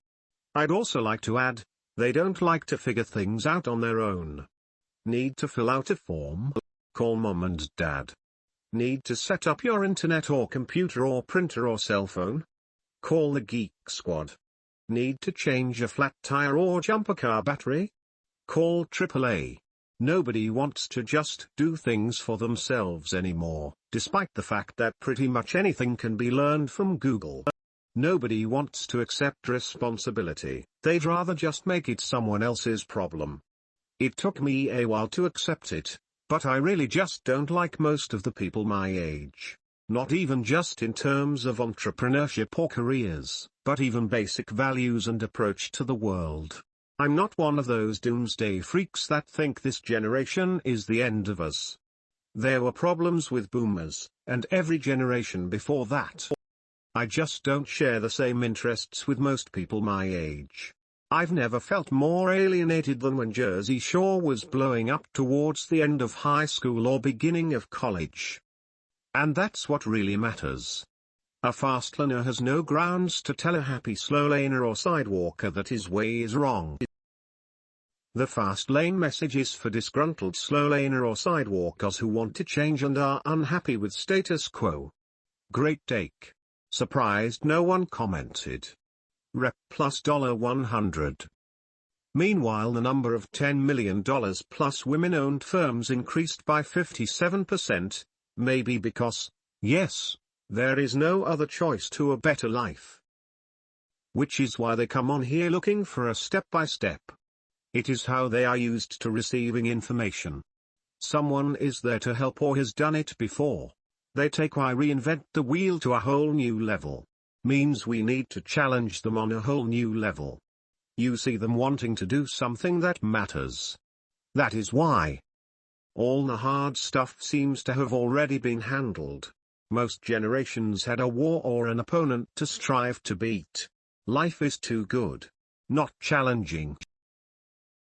I'd also like to add, they don't like to figure things out on their own. Need to fill out a form? Call mom and dad. Need to set up your internet or computer or printer or cell phone? Call the Geek Squad. Need to change a flat tire or jumper car battery? Call AAA. Nobody wants to just do things for themselves anymore, despite the fact that pretty much anything can be learned from Google. Nobody wants to accept responsibility, they'd rather just make it someone else's problem. It took me a while to accept it, but I really just don't like most of the people my age. Not even just in terms of entrepreneurship or careers, but even basic values and approach to the world. I'm not one of those doomsday freaks that think this generation is the end of us. There were problems with boomers, and every generation before that. I just don't share the same interests with most people my age. I've never felt more alienated than when Jersey Shore was blowing up towards the end of high school or beginning of college. And that's what really matters. A fast laner has no grounds to tell a happy slow laner or sidewalker that his way is wrong. The fast lane message is for disgruntled slow laner or sidewalkers who want to change and are unhappy with status quo. Great take. Surprised no one commented. Rep plus $100. Meanwhile, the number of $10 million plus women-owned firms increased by 57%, maybe because, yes, there is no other choice to a better life. Which is why they come on here looking for a step-by-step. It is how they are used to receiving information. Someone is there to help or has done it before. They take why reinvent the wheel to a whole new level. Means we need to challenge them on a whole new level. You see them wanting to do something that matters. That is why. All the hard stuff seems to have already been handled. Most generations had a war or an opponent to strive to beat. Life is too good. Not challenging.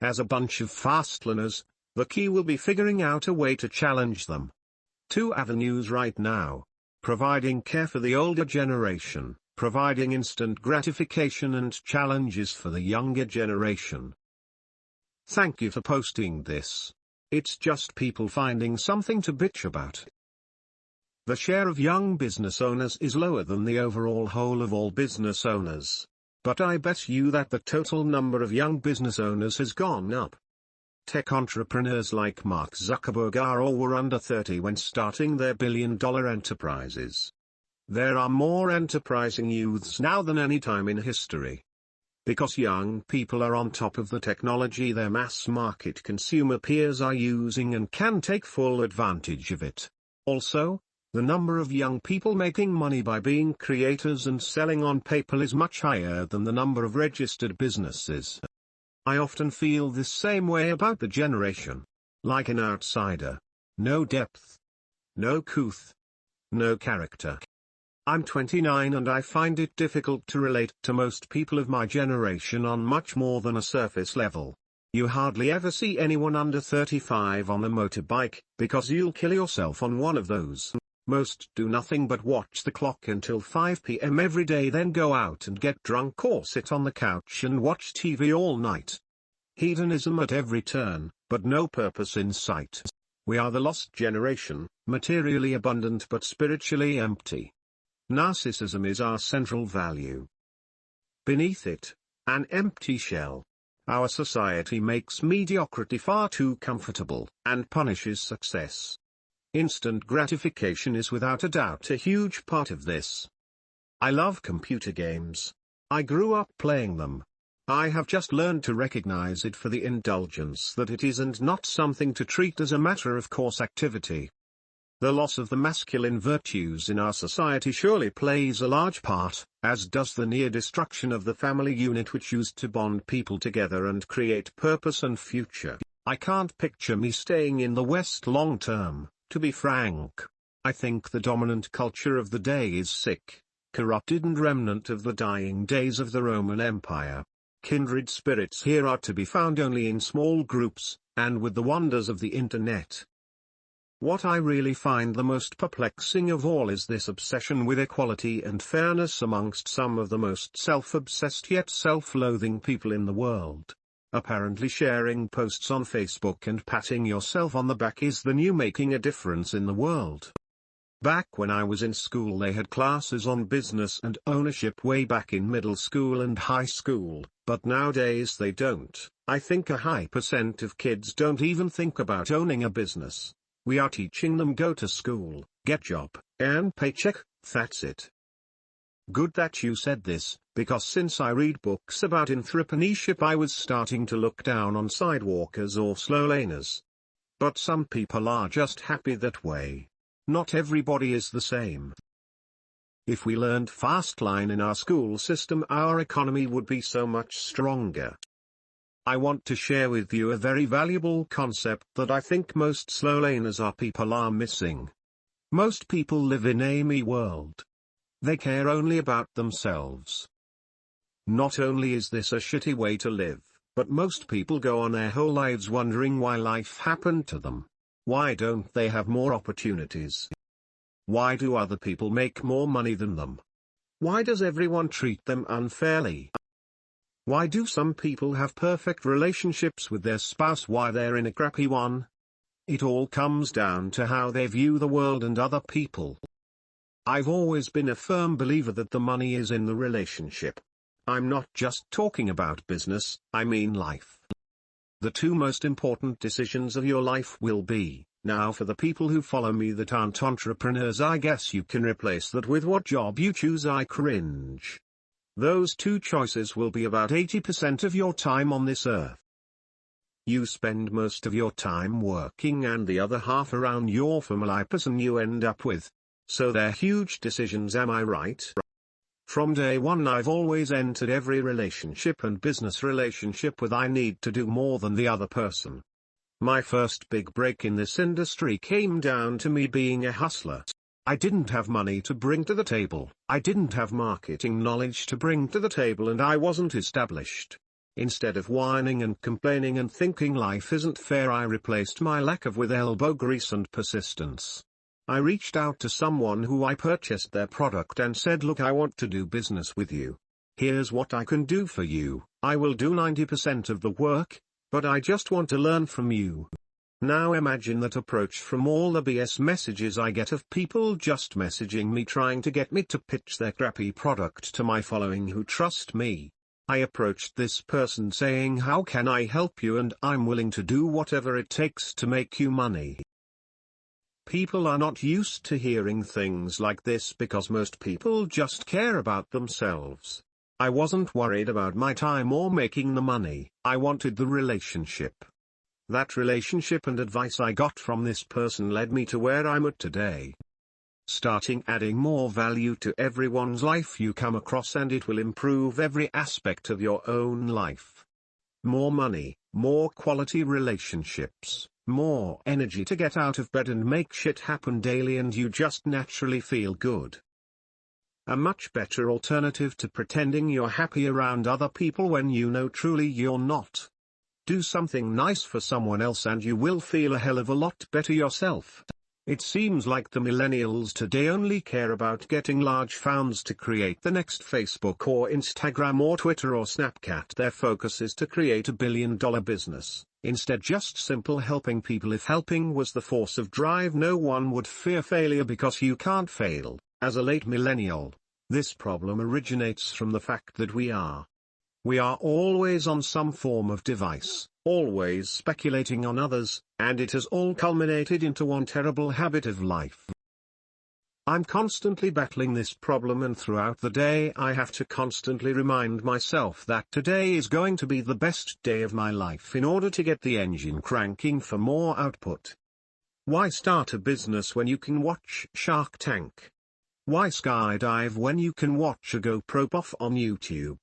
As a bunch of fastlaners, the key will be figuring out a way to challenge them. Two avenues right now. Providing care for the older generation, providing instant gratification and challenges for the younger generation. Thank you for posting this. It's just people finding something to bitch about. The share of young business owners is lower than the overall whole of all business owners. But I bet you that the total number of young business owners has gone up. Tech entrepreneurs like Mark Zuckerberg are or were under 30 when starting their billion-dollar enterprises. There are more enterprising youths now than any time in history. Because young people are on top of the technology their mass-market consumer peers are using and can take full advantage of it. Also, the number of young people making money by being creators and selling on PayPal is much higher than the number of registered businesses. I often feel this same way about the generation. Like an outsider. No depth. No couth. No character. I'm 29 and I find it difficult to relate to most people of my generation on much more than a surface level. You hardly ever see anyone under 35 on a motorbike, because you'll kill yourself on one of those. Most do nothing but watch the clock until 5 p.m. every day, then go out and get drunk or sit on the couch and watch TV all night. Hedonism at every turn, but no purpose in sight. We are the lost generation, materially abundant but spiritually empty. Narcissism is our central value. Beneath it, an empty shell. Our society makes mediocrity far too comfortable, and punishes success. Instant gratification is without a doubt a huge part of this. I love computer games. I grew up playing them. I have just learned to recognize it for the indulgence that it is and not something to treat as a matter-of-course activity. The loss of the masculine virtues in our society surely plays a large part, as does the near destruction of the family unit which used to bond people together and create purpose and future. I can't picture me staying in the West long term, to be frank. I think the dominant culture of the day is sick, corrupted and remnant of the dying days of the Roman Empire. Kindred spirits here are to be found only in small groups, and with the wonders of the internet. What I really find the most perplexing of all is this obsession with equality and fairness amongst some of the most self-obsessed yet self-loathing people in the world. Apparently sharing posts on Facebook and patting yourself on the back is the new making a difference in the world. Back when I was in school they had classes on business and ownership way back in middle school and high school, but nowadays they don't. I think a high percent of kids don't even think about owning a business. We are teaching them go to school, get job, earn paycheck, that's it. Good that you said this, because since I read books about entrepreneurship I was starting to look down on sidewalkers or slow laners. But some people are just happy that way. Not everybody is the same. If we learned Fastline in our school system our economy would be so much stronger. I want to share with you a very valuable concept that I think most slow laners are missing. Most people live in a me world. They care only about themselves. Not only is this a shitty way to live, but most people go on their whole lives wondering why life happened to them. Why don't they have more opportunities? Why do other people make more money than them? Why does everyone treat them unfairly? Why do some people have perfect relationships with their spouse while they're in a crappy one? It all comes down to how they view the world and other people. I've always been a firm believer that the money is in the relationship. I'm not just talking about business, I mean life. The two most important decisions of your life will be, now for the people who follow me that aren't entrepreneurs, I guess you can replace that with what job you choose. I cringe. Those two choices will be about 80% of your time on this earth. You spend most of your time working and the other half around your family person you end up with. So they're huge decisions, am I right? From day one I've always entered every relationship and business relationship with I need to do more than the other person. My first big break in this industry came down to me being a hustler. I didn't have money to bring to the table, I didn't have marketing knowledge to bring to the table, and I wasn't established. Instead of whining and complaining and thinking life isn't fair, I replaced my lack of with elbow grease and persistence. I reached out to someone who I purchased their product and said, look, I want to do business with you. Here's what I can do for you. I will do 90% of the work, but I just want to learn from you. Now imagine that approach from all the BS messages I get of people just messaging me trying to get me to pitch their crappy product to my following who trust me. I approached this person saying, how can I help you, and I'm willing to do whatever it takes to make you money. People are not used to hearing things like this because most people just care about themselves. I wasn't worried about my time or making the money, I wanted the relationship. That relationship and advice I got from this person led me to where I'm at today. Starting adding more value to everyone's life you come across, and it will improve every aspect of your own life. More money, more quality relationships, more energy to get out of bed and make shit happen daily, and you just naturally feel good. A much better alternative to pretending you're happy around other people when you know truly you're not. Do something nice for someone else and you will feel a hell of a lot better yourself. It seems like the millennials today only care about getting large fans to create the next Facebook or Instagram or Twitter or Snapchat. Their focus is to create $1 billion business, instead just simple helping people. If helping was the force of drive, no one would fear failure because you can't fail. As a late millennial, this problem originates from the fact that we are always on some form of device, always speculating on others, and it has all culminated into one terrible habit of life. I'm constantly battling this problem, and throughout the day I have to constantly remind myself that today is going to be the best day of my life in order to get the engine cranking for more output. Why start a business when you can watch Shark Tank? Why skydive when you can watch a GoPro off on YouTube?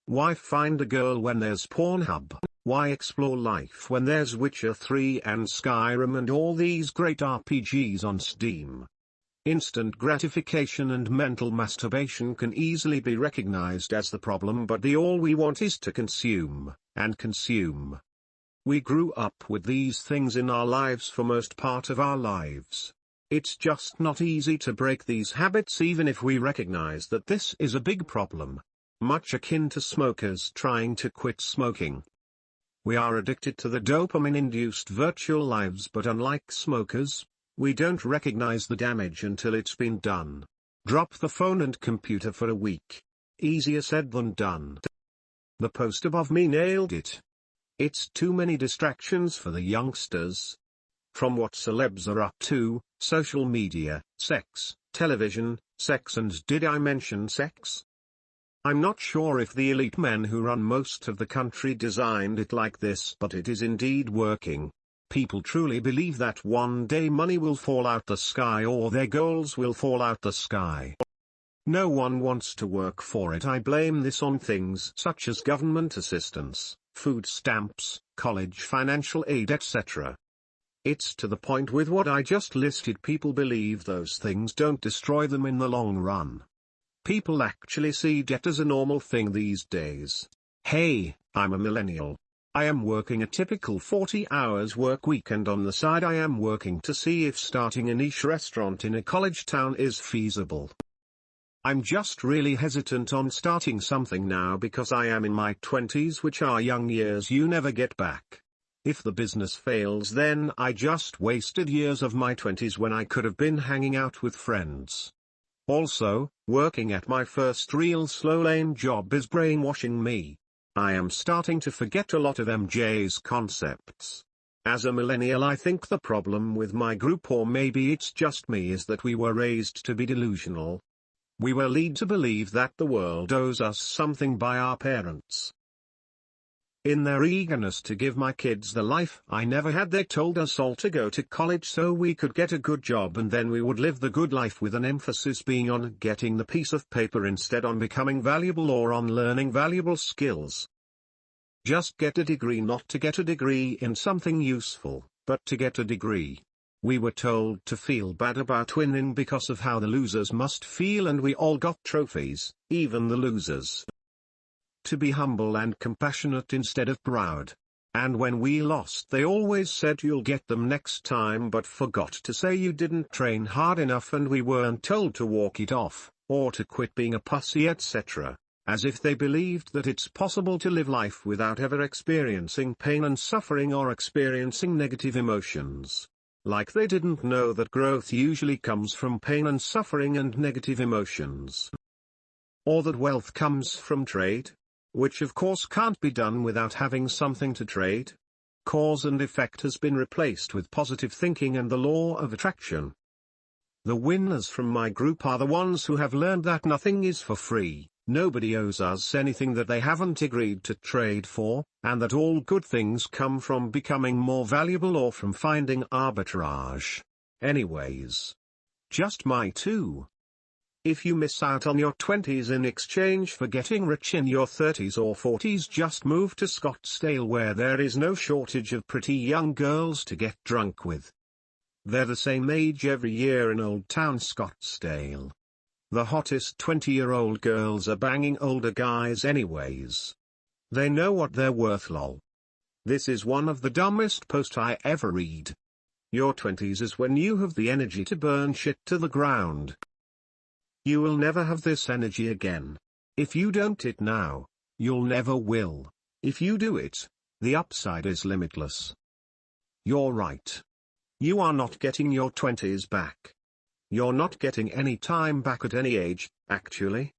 Why find a girl when there's Pornhub? Why explore life when there's Witcher 3 and Skyrim and all these great RPGs on Steam? Instant gratification and mental masturbation can easily be recognized as the problem, but all we want is to consume, and consume. We grew up with these things in our lives for most part of our lives. It's just not easy to break these habits even if we recognize that this is a big problem. Much akin to smokers trying to quit smoking. We are addicted to the dopamine-induced virtual lives, but unlike smokers, we don't recognize the damage until it's been done. Drop the phone and computer for a week. Easier said than done. The post above me nailed it. It's too many distractions for the youngsters. From what celebs are up to, social media, sex, television, sex, and did I mention sex? I'm not sure if the elite men who run most of the country designed it like this, but it is indeed working. People truly believe that one day money will fall out the sky or their goals will fall out the sky. No one wants to work for it. I blame this on things such as government assistance, food stamps, college financial aid, etc. It's to the point with what I just listed. People believe those things don't destroy them in the long run. People actually see debt as a normal thing these days. Hey, I'm a millennial. I am working a typical 40 hours work week, and on the side I am working to see if starting a niche restaurant in a college town is feasible. I'm just really hesitant on starting something now because I am in my 20s, which are young years you never get back. If the business fails, then I just wasted years of my 20s when I could have been hanging out with friends. Also, working at my first real slow lane job is brainwashing me. I am starting to forget a lot of MJ's concepts. As a millennial, I think the problem with my group, or maybe it's just me, is that we were raised to be delusional. We were led to believe that the world owes us something by our parents. In their eagerness to give my kids the life I never had, they told us all to go to college so we could get a good job, and then we would live the good life, with an emphasis being on getting the piece of paper instead on becoming valuable or on learning valuable skills. Just get a degree, not to get a degree in something useful, but to get a degree. We were told to feel bad about winning because of how the losers must feel, and we all got trophies, even the losers. To be humble and compassionate instead of proud. And when we lost, they always said you'll get them next time, but forgot to say you didn't train hard enough, and we weren't told to walk it off, or to quit being a pussy, etc. As if they believed that it's possible to live life without ever experiencing pain and suffering or experiencing negative emotions. Like they didn't know that growth usually comes from pain and suffering and negative emotions. Or that wealth comes from trade. Which of course can't be done without having something to trade. Cause and effect has been replaced with positive thinking and the law of attraction. The winners from my group are the ones who have learned that nothing is for free, nobody owes us anything that they haven't agreed to trade for, and that all good things come from becoming more valuable or from finding arbitrage. Anyways. Just my two. If you miss out on your 20s in exchange for getting rich in your 30s or 40s, just move to Scottsdale, where there is no shortage of pretty young girls to get drunk with. They're the same age every year in Old Town Scottsdale. The hottest 20-year-old girls are banging older guys anyways. They know what they're worth, lol. This is one of the dumbest posts I ever read. Your 20s is when you have the energy to burn shit to the ground. You will never have this energy again. If you don't it now, you'll never will. If you do it, the upside is limitless. You're right. You are not getting your 20s back. You're not getting any time back at any age, actually.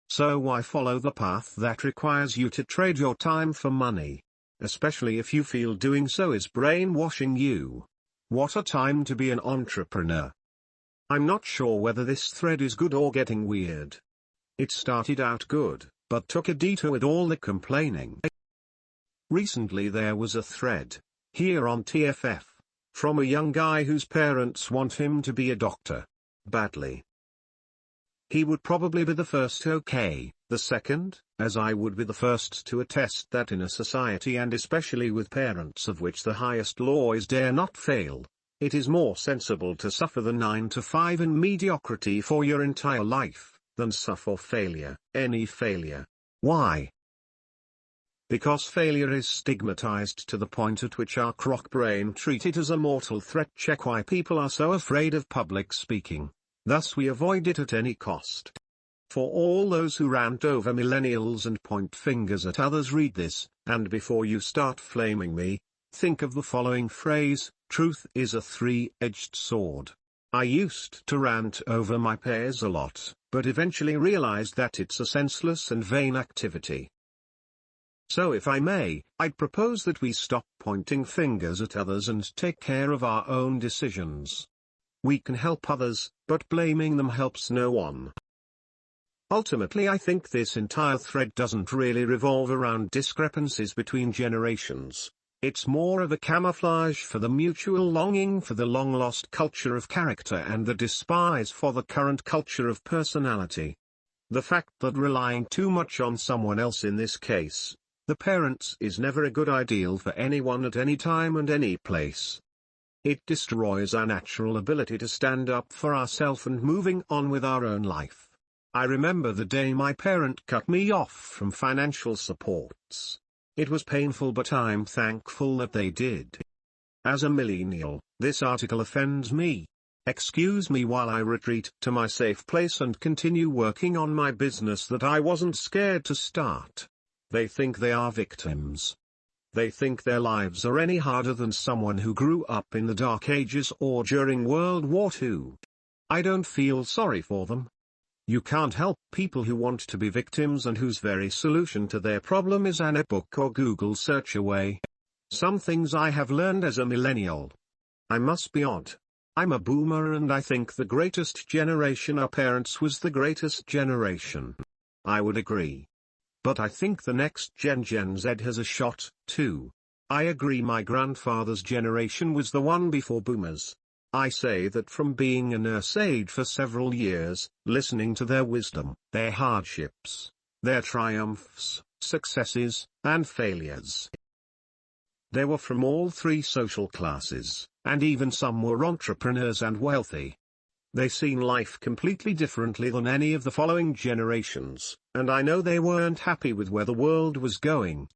So why follow the path that requires you to trade your time for money? Especially if you feel doing so is brainwashing you. What a time to be an entrepreneur. I'm not sure whether this thread is good or getting weird. It started out good, but took a detour with all the complaining. Recently there was a thread, here on TFF, from a young guy whose parents want him to be a doctor. Badly. He would probably be the first okay, the second, as I would be the first to attest that in a society, and especially with parents of which the highest law is dare not fail, it is more sensible to suffer the 9 to 5 in mediocrity for your entire life, than suffer failure, any failure. Why? Because failure is stigmatized to the point at which our crock brain treat it as a mortal threat. Check why people are so afraid of public speaking. Thus we avoid it at any cost. For all those who rant over millennials and point fingers at others, read this, and before you start flaming me, think of the following phrase: truth is a three-edged sword. I used to rant over my peers a lot, but eventually realized that it's a senseless and vain activity. So if I may, I'd propose that we stop pointing fingers at others and take care of our own decisions. We can help others, but blaming them helps no one. Ultimately, I think this entire thread doesn't really revolve around discrepancies between generations. It's more of a camouflage for the mutual longing for the long-lost culture of character and the despise for the current culture of personality. The fact that relying too much on someone else, in this case, the parents, is never a good ideal for anyone at any time and any place. It destroys our natural ability to stand up for ourselves and moving on with our own life. I remember the day my parent cut me off from financial supports. It was painful, but I'm thankful that they did. As a millennial, this article offends me. Excuse me while I retreat to my safe place and continue working on my business that I wasn't scared to start. They think they are victims. They think their lives are any harder than someone who grew up in the Dark Ages or during World War II. I don't feel sorry for them. You can't help people who want to be victims and whose very solution to their problem is an e-book or Google search away. Some things I have learned as a millennial. I must be odd. I'm a boomer and I think the greatest generation, our parents, was the greatest generation. I would agree. But I think the next Gen Z has a shot, too. I agree my grandfather's generation was the one before boomers. I say that from being a nurse aide for several years, listening to their wisdom, their hardships, their triumphs, successes, and failures. They were from all three social classes, and even some were entrepreneurs and wealthy. They seen life completely differently than any of the following generations, and I know they weren't happy with where the world was going.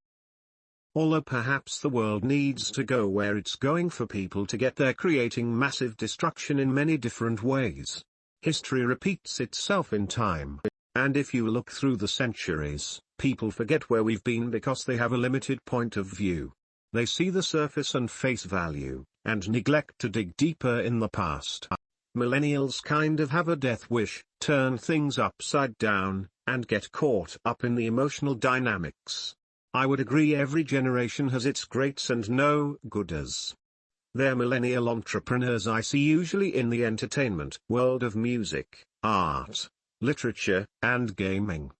Although perhaps the world needs to go where it's going for people to get there, creating massive destruction in many different ways. History repeats itself in time, and if you look through the centuries, people forget where we've been because they have a limited point of view. They see the surface and face value, and neglect to dig deeper in the past. Millennials kind of have a death wish, turn things upside down, and get caught up in the emotional dynamics. I would agree every generation has its greats and no-gooders. They're millennial entrepreneurs I see usually in the entertainment world of music, art, literature, and gaming.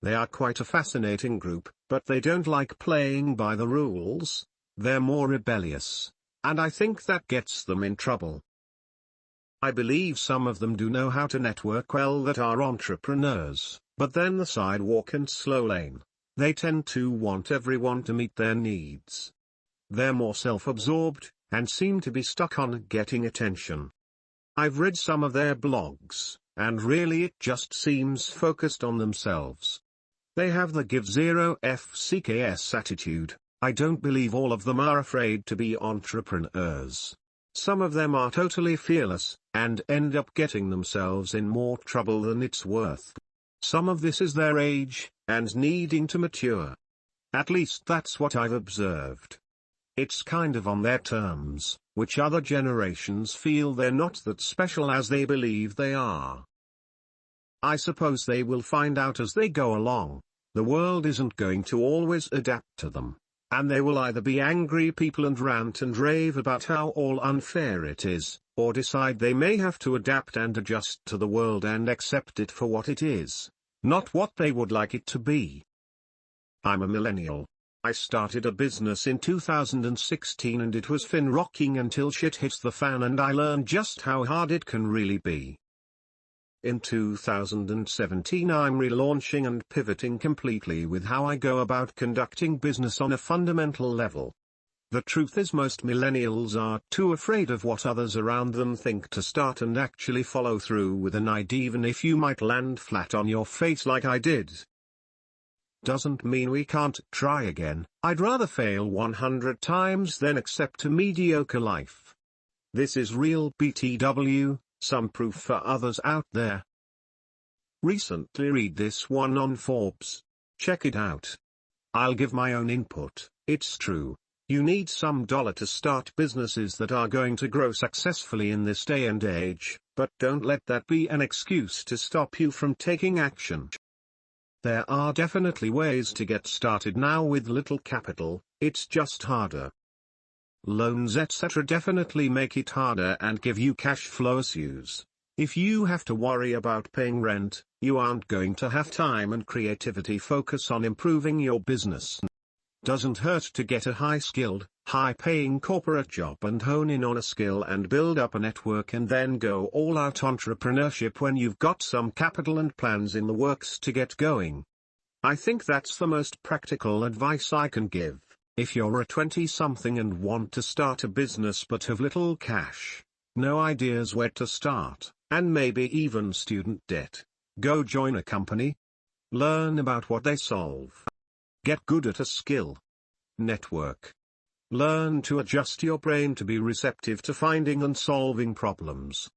They are quite a fascinating group, but they don't like playing by the rules. They're more rebellious, and I think that gets them in trouble. I believe some of them do know how to network well that are entrepreneurs, but then the sidewalk and slow lane. They tend to want everyone to meet their needs. They're more self-absorbed, and seem to be stuck on getting attention. I've read some of their blogs, and really it just seems focused on themselves. They have the give zero FCKS attitude. I don't believe all of them are afraid to be entrepreneurs. Some of them are totally fearless, and end up getting themselves in more trouble than it's worth. Some of this is their age, and needing to mature. At least that's what I've observed. It's kind of on their terms, which other generations feel they're not that special as they believe they are. I suppose they will find out as they go along. The world isn't going to always adapt to them, and they will either be angry people and rant and rave about how all unfair it is, or decide they may have to adapt and adjust to the world and accept it for what it is, not what they would like it to be. I'm a millennial. I started a business in 2016 and it was fin-rocking until shit hit the fan and I learned just how hard it can really be. In 2017 I'm relaunching and pivoting completely with how I go about conducting business on a fundamental level. The truth is most millennials are too afraid of what others around them think to start and actually follow through with an idea, even if you might land flat on your face like I did. Doesn't mean we can't try again. I'd rather fail 100 times than accept a mediocre life. This is real BTW, some proof for others out there. Recently read this one on Forbes. Check it out. I'll give my own input. It's true. You need some dollar to start businesses that are going to grow successfully in this day and age, but don't let that be an excuse to stop you from taking action. There are definitely ways to get started now with little capital, it's just harder. Loans etc. definitely make it harder and give you cash flow issues. If you have to worry about paying rent, you aren't going to have time and creativity focus on improving your business. Doesn't hurt to get a high-skilled, high-paying corporate job and hone in on a skill and build up a network and then go all-out entrepreneurship when you've got some capital and plans in the works to get going. I think that's the most practical advice I can give. If you're a 20-something and want to start a business but have little cash, no ideas where to start, and maybe even student debt, Go join a company. Learn about what they solve. Get good at a skill. Network. Learn to adjust your brain to be receptive to finding and solving problems.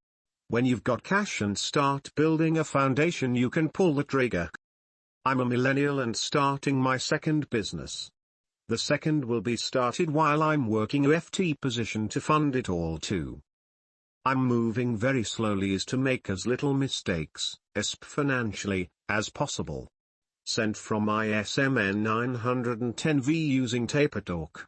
When you've got cash and start building a foundation, you can pull the trigger. I'm a millennial and starting my second business. The second will be started while I'm working a FT position to fund it all too. I'm moving very slowly is to make as little mistakes, financially, as possible. Sent from ISMN 910V using TaperTalk.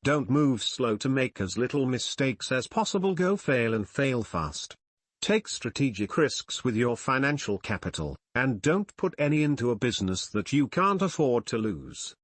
Don't move slow to make as little mistakes as possible. Go fail and fail fast. Take strategic risks with your financial capital, and don't put any into a business that you can't afford to lose.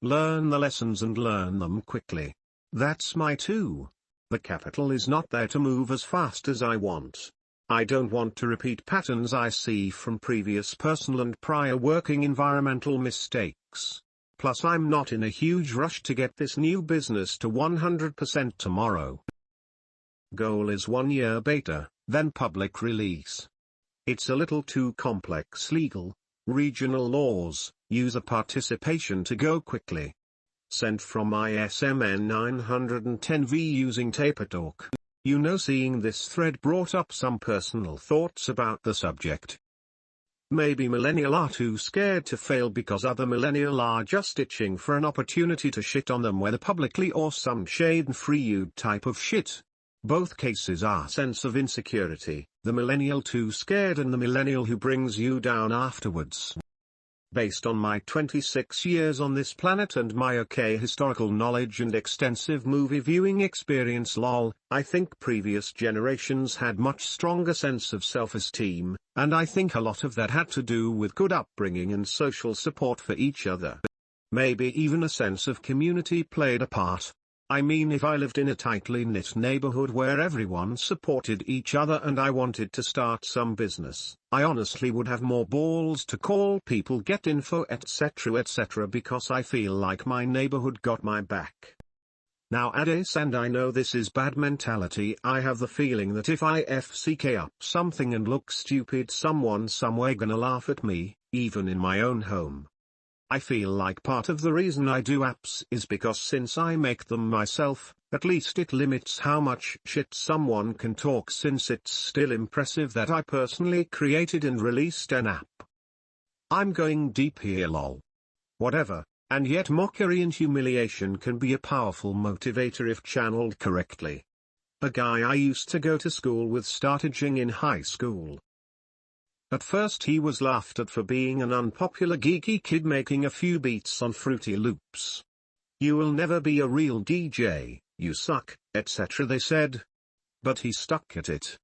Learn the lessons and learn them quickly. That's my two. The capital is not there to move as fast as I want. I don't want to repeat patterns I see from previous personal and prior working environmental mistakes. Plus I'm not in a huge rush to get this new business to 100% tomorrow. Goal is 1 year beta, then public release. It's a little too complex legal, regional laws, user participation to go quickly. Sent from ISMN 910V using TaperTalk. Seeing this thread brought up some personal thoughts about the subject. Maybe millennial are too scared to fail because other millennial are just itching for an opportunity to shit on them, whether publicly or some shade-free type of shit. Both cases are sense of insecurity, the millennial too scared and the millennial who brings you down afterwards. Based on my 26 years on this planet and my okay historical knowledge and extensive movie viewing experience I think previous generations had much stronger sense of self-esteem, and I think a lot of that had to do with good upbringing and social support for each other. Maybe even a sense of community played a part. I mean, if I lived in a tightly knit neighborhood where everyone supported each other and I wanted to start some business, I honestly would have more balls to call people, get info, etc. because I feel like my neighborhood got my back. Nowadays, and I know this is bad mentality, I have the feeling that if I FCK up something and look stupid, someone somewhere gonna laugh at me, even in my own home. I feel like part of the reason I do apps is because since I make them myself, at least it limits how much shit someone can talk, since it's still impressive that I personally created and released an app. I'm going deep here lol. Whatever, and yet mockery and humiliation can be a powerful motivator if channeled correctly. A guy I used to go to school with started jing in high school. At first he was laughed at for being an unpopular geeky kid making a few beats on Fruity Loops. You will never be a real DJ, you suck, etc. they said. But he stuck at it.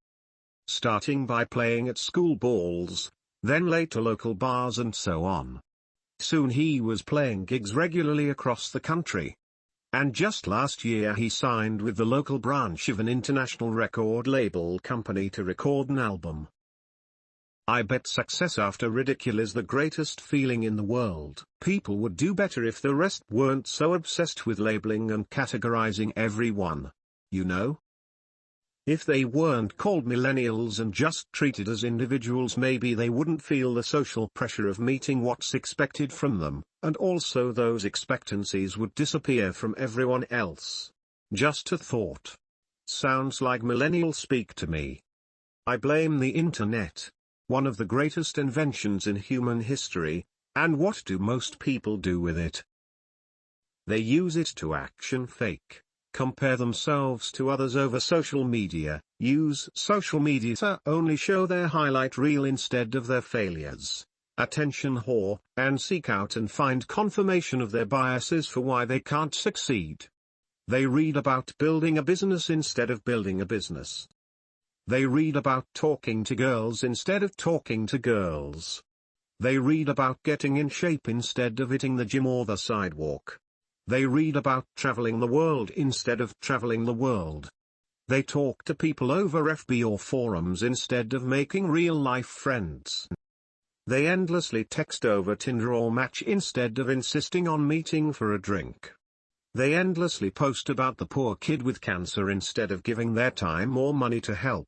Starting by playing at school balls, then later local bars and so on. Soon he was playing gigs regularly across the country. And just last year he signed with the local branch of an international record label company to record an album. I bet success after ridicule is the greatest feeling in the world. People would do better if the rest weren't so obsessed with labeling and categorizing everyone. If they weren't called millennials and just treated as individuals, maybe they wouldn't feel the social pressure of meeting what's expected from them, and also those expectancies would disappear from everyone else. Just a thought. Sounds like millennial speak to me. I blame the internet. One of the greatest inventions in human history, and what do most people do with it? They use it to action fake, compare themselves to others over social media, use social media to only show their highlight reel instead of their failures, attention whore, and seek out and find confirmation of their biases for why they can't succeed. They read about building a business instead of building a business. They read about talking to girls instead of talking to girls. They read about getting in shape instead of hitting the gym or the sidewalk. They read about traveling the world instead of traveling the world. They talk to people over FB or forums instead of making real-life friends. They endlessly text over Tinder or Match instead of insisting on meeting for a drink. They endlessly post about the poor kid with cancer instead of giving their time or money to help.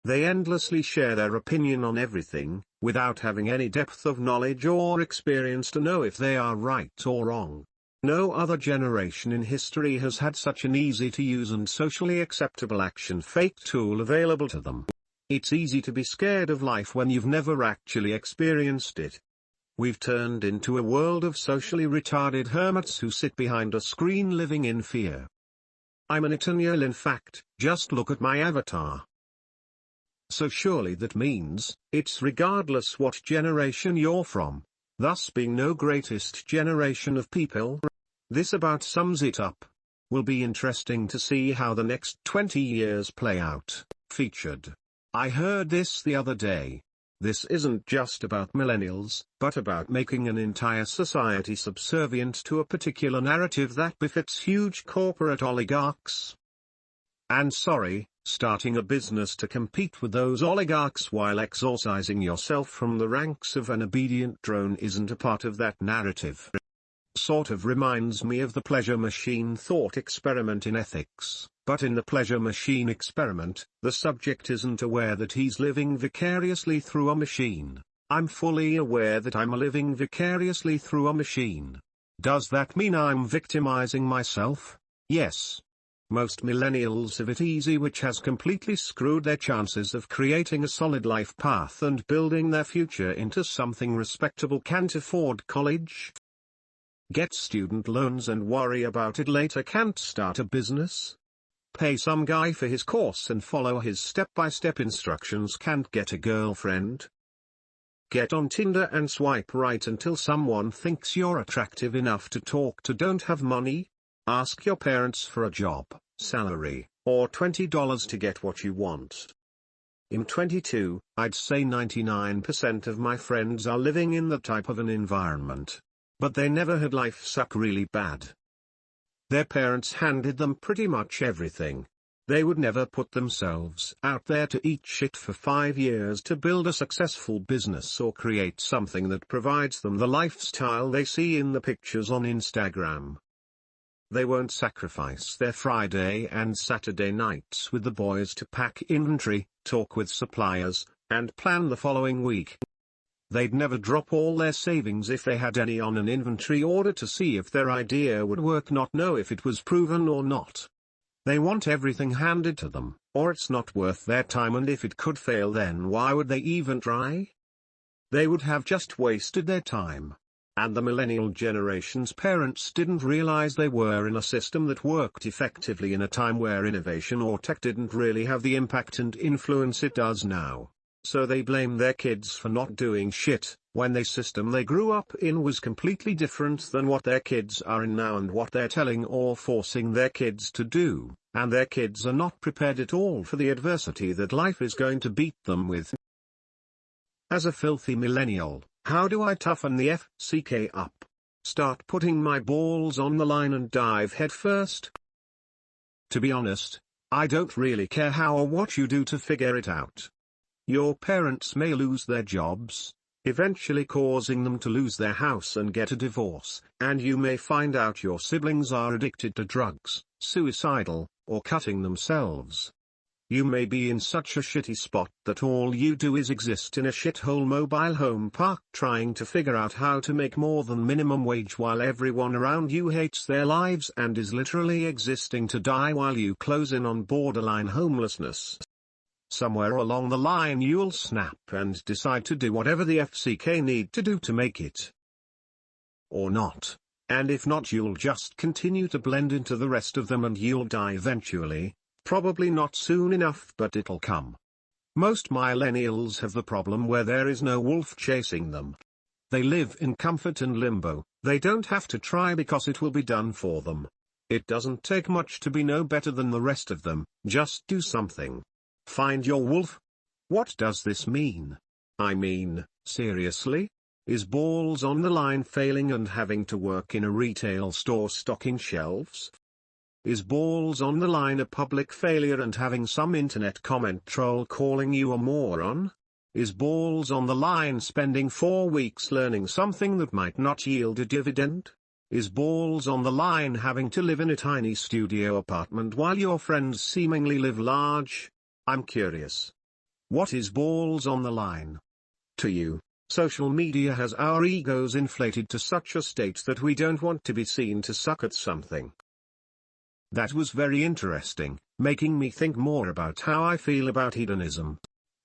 They endlessly share their opinion on everything, without having any depth of knowledge or experience to know if they are right or wrong. No other generation in history has had such an easy-to-use and socially acceptable action fake tool available to them. It's easy to be scared of life when you've never actually experienced it. We've turned into a world of socially retarded hermits who sit behind a screen living in fear. I'm an Millennial, in fact, just look at my avatar. So surely that means, it's regardless what generation you're from, thus being no greatest generation of people. This about sums it up. Will be interesting to see how the next 20 years play out. Featured. I heard this the other day. This isn't just about millennials, but about making an entire society subservient to a particular narrative that befits huge corporate oligarchs. And sorry, starting a business to compete with those oligarchs while exorcising yourself from the ranks of an obedient drone isn't a part of that narrative. Sort of reminds me of the pleasure machine thought experiment in ethics, but in the pleasure machine experiment, the subject isn't aware that he's living vicariously through a machine. I'm fully aware that I'm living vicariously through a machine. Does that mean I'm victimizing myself? Yes. Most millennials have it easy, which has completely screwed their chances of creating a solid life path and building their future into something respectable. Can't afford college, get student loans and worry about it later. Can't start a business, pay some guy for his course and follow his step-by-step instructions. Can't get a girlfriend, get on Tinder and swipe right until someone thinks you're attractive enough to talk to. Don't have money, ask your parents for a job, salary, or $20 to get what you want. I'm 22, I'd say 99% of my friends are living in that type of an environment. But they never had life suck really bad. Their parents handed them pretty much everything. They would never put themselves out there to eat shit for 5 years to build a successful business or create something that provides them the lifestyle they see in the pictures on Instagram. They won't sacrifice their Friday and Saturday nights with the boys to pack inventory, talk with suppliers, and plan the following week. They'd never drop all their savings if they had any on an inventory order to see if their idea would work, not know if it was proven or not. They want everything handed to them, or it's not worth their time, and if it could fail, then why would they even try? They would have just wasted their time. And the millennial generation's parents didn't realize they were in a system that worked effectively in a time where innovation or tech didn't really have the impact and influence it does now. So they blame their kids for not doing shit, when the system they grew up in was completely different than what their kids are in now and what they're telling or forcing their kids to do, and their kids are not prepared at all for the adversity that life is going to beat them with. As a filthy millennial, how do I toughen the FCK up? Start putting my balls on the line and dive headfirst? To be honest, I don't really care how or what you do to figure it out. Your parents may lose their jobs, eventually causing them to lose their house and get a divorce, and you may find out your siblings are addicted to drugs, suicidal, or cutting themselves. You may be in such a shitty spot that all you do is exist in a shithole mobile home park trying to figure out how to make more than minimum wage while everyone around you hates their lives and is literally existing to die while you close in on borderline homelessness. Somewhere along the line you'll snap and decide to do whatever the FCK need to do to make it. Or not. And if not, you'll just continue to blend into the rest of them and you'll die eventually, probably not soon enough, but it'll come. Most millennials have the problem where there is no wolf chasing them. They live in comfort and limbo. They don't have to try because it will be done for them. It doesn't take much to be no better than the rest of them, just do something. Find your wolf. What does this mean? I mean, seriously? Is balls on the line failing and having to work in a retail store stocking shelves? Is balls on the line a public failure and having some internet comment troll calling you a moron? Is balls on the line spending 4 weeks learning something that might not yield a dividend? Is balls on the line having to live in a tiny studio apartment while your friends seemingly live large? I'm curious. What is balls on the line? To you, social media has our egos inflated to such a state that we don't want to be seen to suck at something. That was very interesting, making me think more about how I feel about hedonism.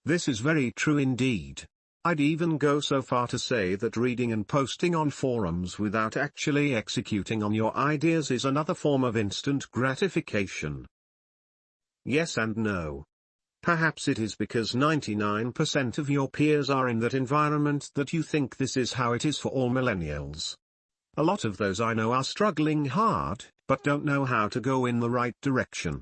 This is very true indeed. I'd even go so far to say that reading and posting on forums without actually executing on your ideas is another form of instant gratification. Yes and no. Perhaps it is because 99% of your peers are in that environment that you think this is how it is for all millennials. A lot of those I know are struggling hard, but don't know how to go in the right direction.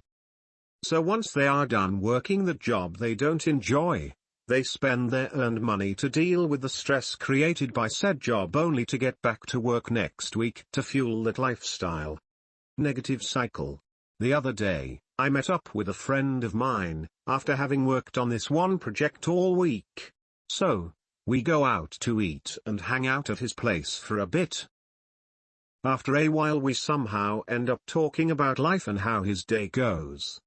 So once they are done working the job they don't enjoy, they spend their earned money to deal with the stress created by said job only to get back to work next week to fuel that lifestyle. Negative cycle. The other day, I met up with a friend of mine, after having worked on this one project all week. So, we go out to eat and hang out at his place for a bit. After a while we somehow end up talking about life and how his day goes.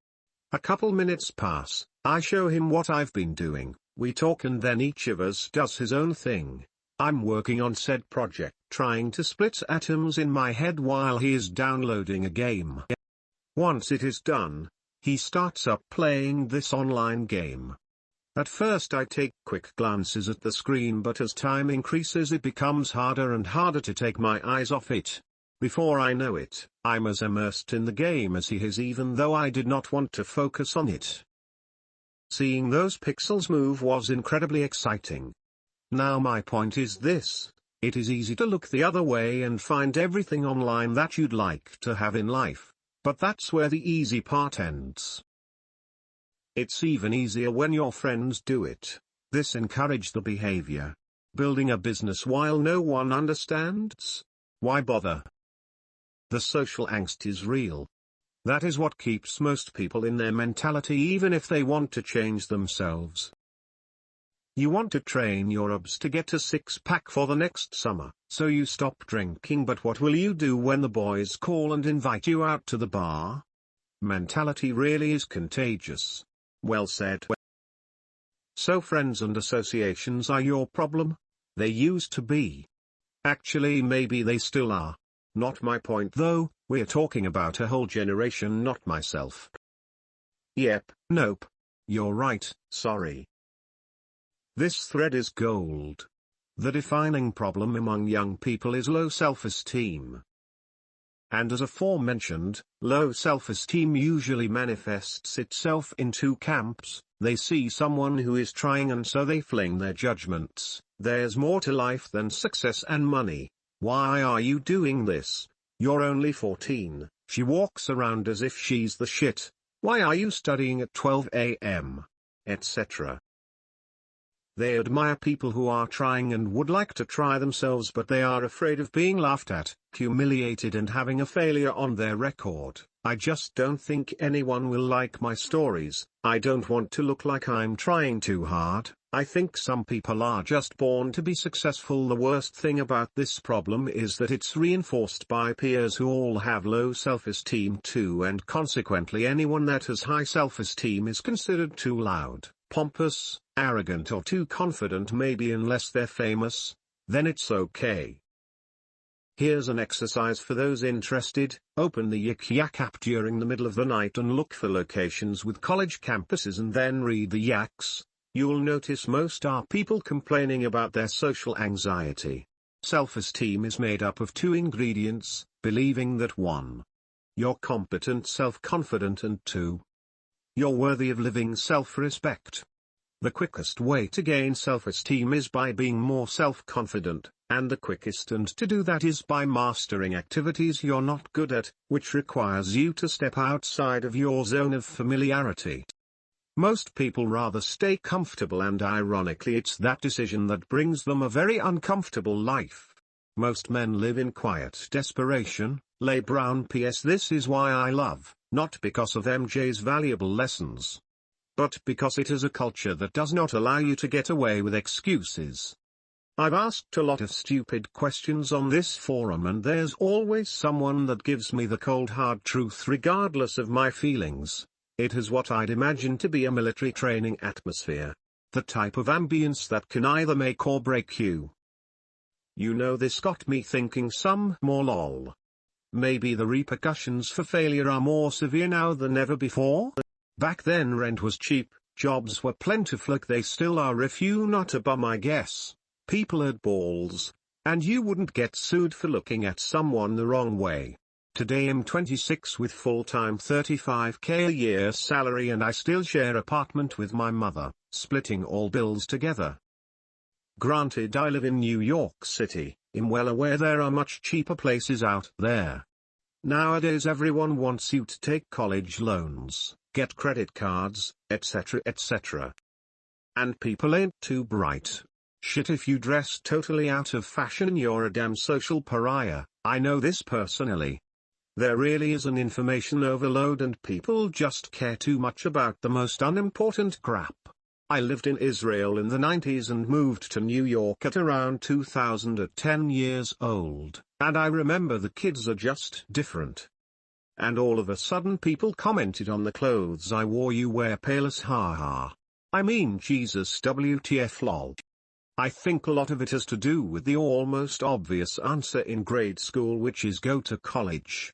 A couple minutes pass, I show him what I've been doing, we talk and then each of us does his own thing. I'm working on said project trying to split atoms in my head while he is downloading a game. Once it is done, he starts up playing this online game. At first I take quick glances at the screen, but as time increases it becomes harder and harder to take my eyes off it. Before I know it, I'm as immersed in the game as he is, even though I did not want to focus on it. Seeing those pixels move was incredibly exciting. Now my point is this: it is easy to look the other way and find everything online that you'd like to have in life, but that's where the easy part ends. It's even easier when your friends do it. This encourages the behavior. Building a business while no one understands? Why bother? The social angst is real. That is what keeps most people in their mentality even if they want to change themselves. You want to train your abs to get a six-pack for the next summer, so you stop drinking, but what will you do when the boys call and invite you out to the bar? Mentality really is contagious. Well said. So friends and associations are your problem? They used to be. Actually maybe they still are. Not my point though, we're talking about a whole generation, not myself. Yep, nope. You're right, sorry. This thread is gold. The defining problem among young people is low self-esteem. And as aforementioned, low self-esteem usually manifests itself in two camps. They see someone who is trying and so they fling their judgments. There's more to life than success and money. Why are you doing this? You're only 14. She walks around as if she's the shit. Why are you studying at 12 a.m.? Etc. They admire people who are trying and would like to try themselves, but they are afraid of being laughed at, humiliated and having a failure on their record. I just don't think anyone will like my stories. I don't want to look like I'm trying too hard. I think some people are just born to be successful. The worst thing about this problem is that it's reinforced by peers who all have low self-esteem too, and consequently anyone that has high self-esteem is considered too loud, pompous, arrogant or too confident, maybe unless they're famous. Then it's okay. Here's an exercise for those interested. Open the Yik Yak app during the middle of the night and look for locations with college campuses and then read the yaks. You'll notice most are people complaining about their social anxiety. Self-esteem is made up of two ingredients: believing that 1. You're competent, self-confident, and 2. You're worthy of living self-respect. The quickest way to gain self-esteem is by being more self-confident, and the quickest and to do that is by mastering activities you're not good at, which requires you to step outside of your zone of familiarity. Most people rather stay comfortable, and ironically it's that decision that brings them a very uncomfortable life. Most men live in quiet desperation. Lay Brown. P.S. This is why I love, not because of MJ's valuable lessons, but because it is a culture that does not allow you to get away with excuses. I've asked a lot of stupid questions on this forum, and there's always someone that gives me the cold hard truth regardless of my feelings. It is what I'd imagine to be a military training atmosphere. The type of ambience that can either make or break you. You know, this got me thinking some more lol. Maybe the repercussions for failure are more severe now than ever before? Back then rent was cheap, jobs were plentiful, like they still are if you not a bum, I guess. People had balls. And you wouldn't get sued for looking at someone the wrong way. Today I'm 26 with full-time 35k a year salary, and I still share apartment with my mother, splitting all bills together. Granted, I live in New York City, I'm well aware there are much cheaper places out there. Nowadays everyone wants you to take college loans, get credit cards, etc. etc. And people ain't too bright. Shit, if you dress totally out of fashion you're a damn social pariah. I know this personally. There really is an information overload and people just care too much about the most unimportant crap. I lived in Israel in the 90s and moved to New York at around 2000 at 10 years old, and I remember the kids are just different. And all of a sudden people commented on the clothes I wore. You wear paleness, haha. I mean Jesus, WTF lol. I think a lot of it has to do with the almost obvious answer in grade school, which is go to college.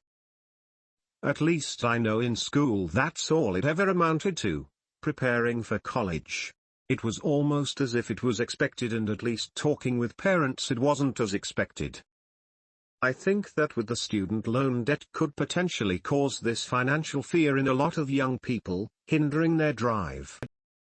At least I know in school that's all it ever amounted to, preparing for college. It was almost as if it was expected, and at least talking with parents it wasn't as expected. I think that with the student loan debt could potentially cause this financial fear in a lot of young people, hindering their drive.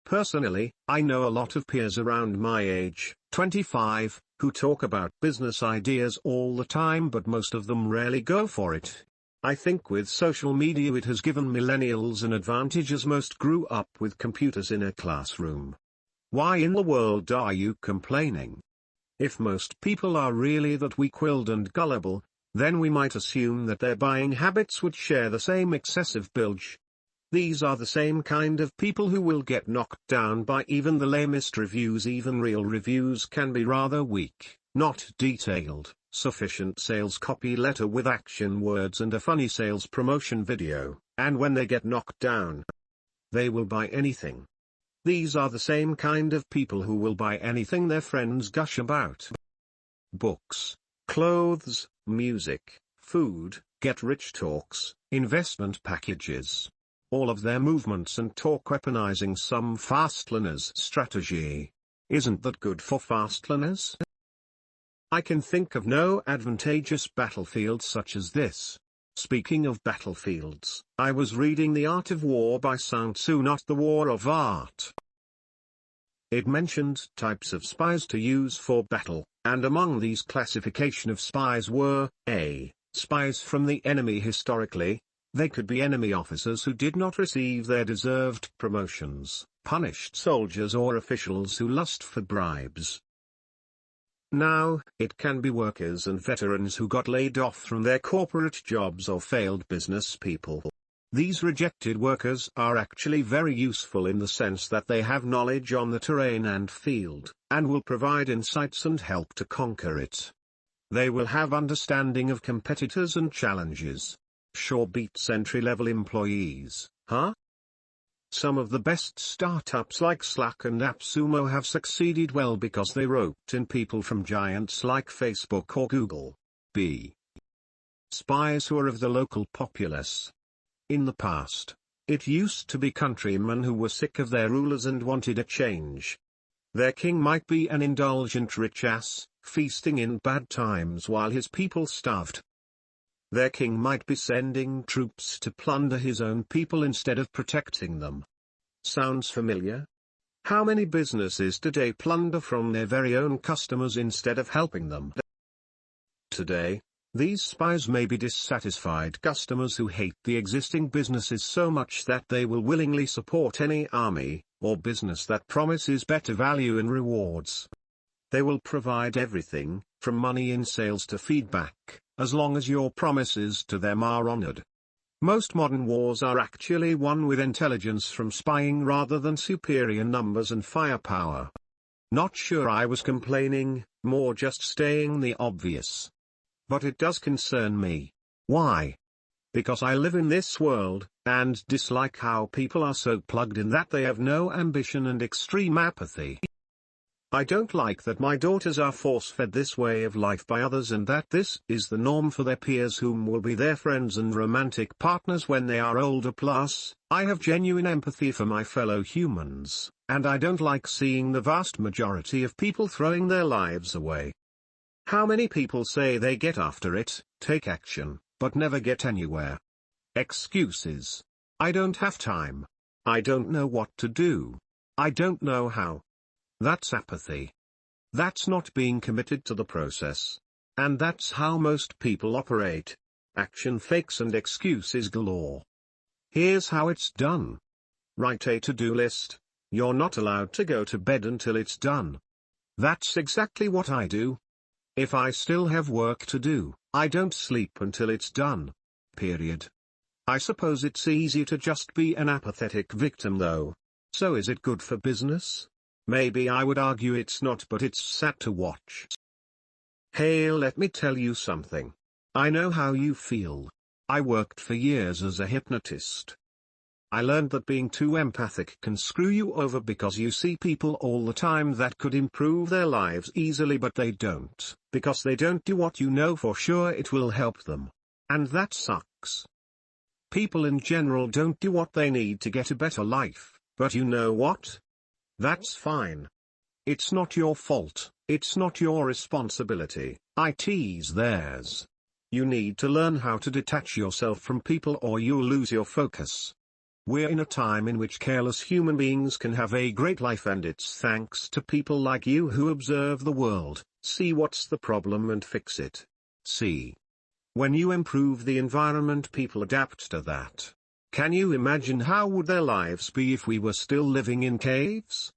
Personally, I know a lot of peers around my age, 25, who talk about business ideas all the time, but most of them rarely go for it. I think with social media it has given millennials an advantage, as most grew up with computers in a classroom. Why in the world are you complaining? If most people are really that weak-willed and gullible, then we might assume that their buying habits would share the same excessive bilge. These are the same kind of people who will get knocked down by even the lamest reviews. Even real reviews can be rather weak, not detailed, sufficient sales copy letter with action words and a funny sales promotion video, and when they get knocked down, they will buy anything. These are the same kind of people who will buy anything their friends gush about. Books, clothes, music, food, get-rich talks, investment packages. All of their movements and talk weaponizing some fast learners strategy. Isn't that good for fast learners? I can think of no advantageous battlefield such as this. Speaking of battlefields, I was reading The Art of War by Sun Tzu, not The War of Art. It mentioned types of spies to use for battle, and among these classification of spies were, A. Spies from the enemy. Historically, they could be enemy officers who did not receive their deserved promotions, punished soldiers, or officials who lust for bribes. Now, it can be workers and veterans who got laid off from their corporate jobs or failed business people. These rejected workers are actually very useful in the sense that they have knowledge on the terrain and field, and will provide insights and help to conquer it. They will have understanding of competitors and challenges. Sure beats entry-level employees, huh? Some of the best startups like Slack and AppSumo have succeeded well because they roped in people from giants like Facebook or Google. B. Spies who are of the local populace. In the past, it used to be countrymen who were sick of their rulers and wanted a change. Their king might be an indulgent rich ass, feasting in bad times while his people starved. Their king might be sending troops to plunder his own people instead of protecting them. Sounds familiar? How many businesses today plunder from their very own customers instead of helping them? Today, these spies may be dissatisfied customers who hate the existing businesses so much that they will willingly support any army or business that promises better value and rewards. They will provide everything, from money in sales to feedback, as long as your promises to them are honored. Most modern wars are actually won with intelligence from spying rather than superior numbers and firepower. Not sure I was complaining, more just stating the obvious. But it does concern me. Why? Because I live in this world, and dislike how people are so plugged in that they have no ambition and extreme apathy. I don't like that my daughters are force-fed this way of life by others and that this is the norm for their peers whom will be their friends and romantic partners when they are older. Plus, I have genuine empathy for my fellow humans, and I don't like seeing the vast majority of people throwing their lives away. How many people say they get after it, take action, but never get anywhere? Excuses. I don't have time. I don't know what to do. I don't know how. That's apathy. That's not being committed to the process. And that's how most people operate. Action fakes and excuses galore. Here's how it's done. Write a to-do list. You're not allowed to go to bed until it's done. That's exactly what I do. If I still have work to do, I don't sleep until it's done. Period. I suppose it's easy to just be an apathetic victim though. So is it good for business? Maybe I would argue it's not, but it's sad to watch. Hey, let me tell you something. I know how you feel. I worked for years as a hypnotist. I learned that being too empathic can screw you over because you see people all the time that could improve their lives easily but they don't, because they don't do what you know for sure it will help them. And that sucks. People in general don't do what they need to get a better life, but you know what? That's fine. It's not your fault, it's not your responsibility, it's theirs. You need to learn how to detach yourself from people or you'll lose your focus. We're in a time in which careless human beings can have a great life, and it's thanks to people like you who observe the world, see what's the problem and fix it. See. When you improve the environment, people adapt to that. Can you imagine how would their lives be if we were still living in caves?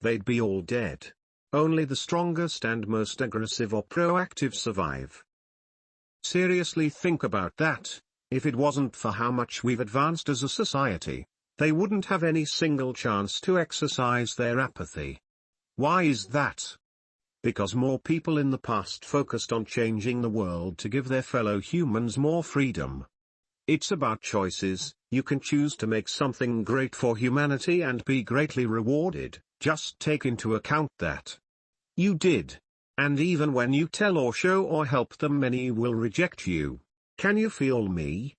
They'd be all dead. Only the strongest and most aggressive or proactive survive. Seriously think about that. If it wasn't for how much we've advanced as a society, they wouldn't have any single chance to exercise their apathy. Why is that? Because more people in the past focused on changing the world to give their fellow humans more freedom. It's about choices. You can choose to make something great for humanity and be greatly rewarded, just take into account that you did. And even when you tell or show or help them, many will reject you. Can you feel me?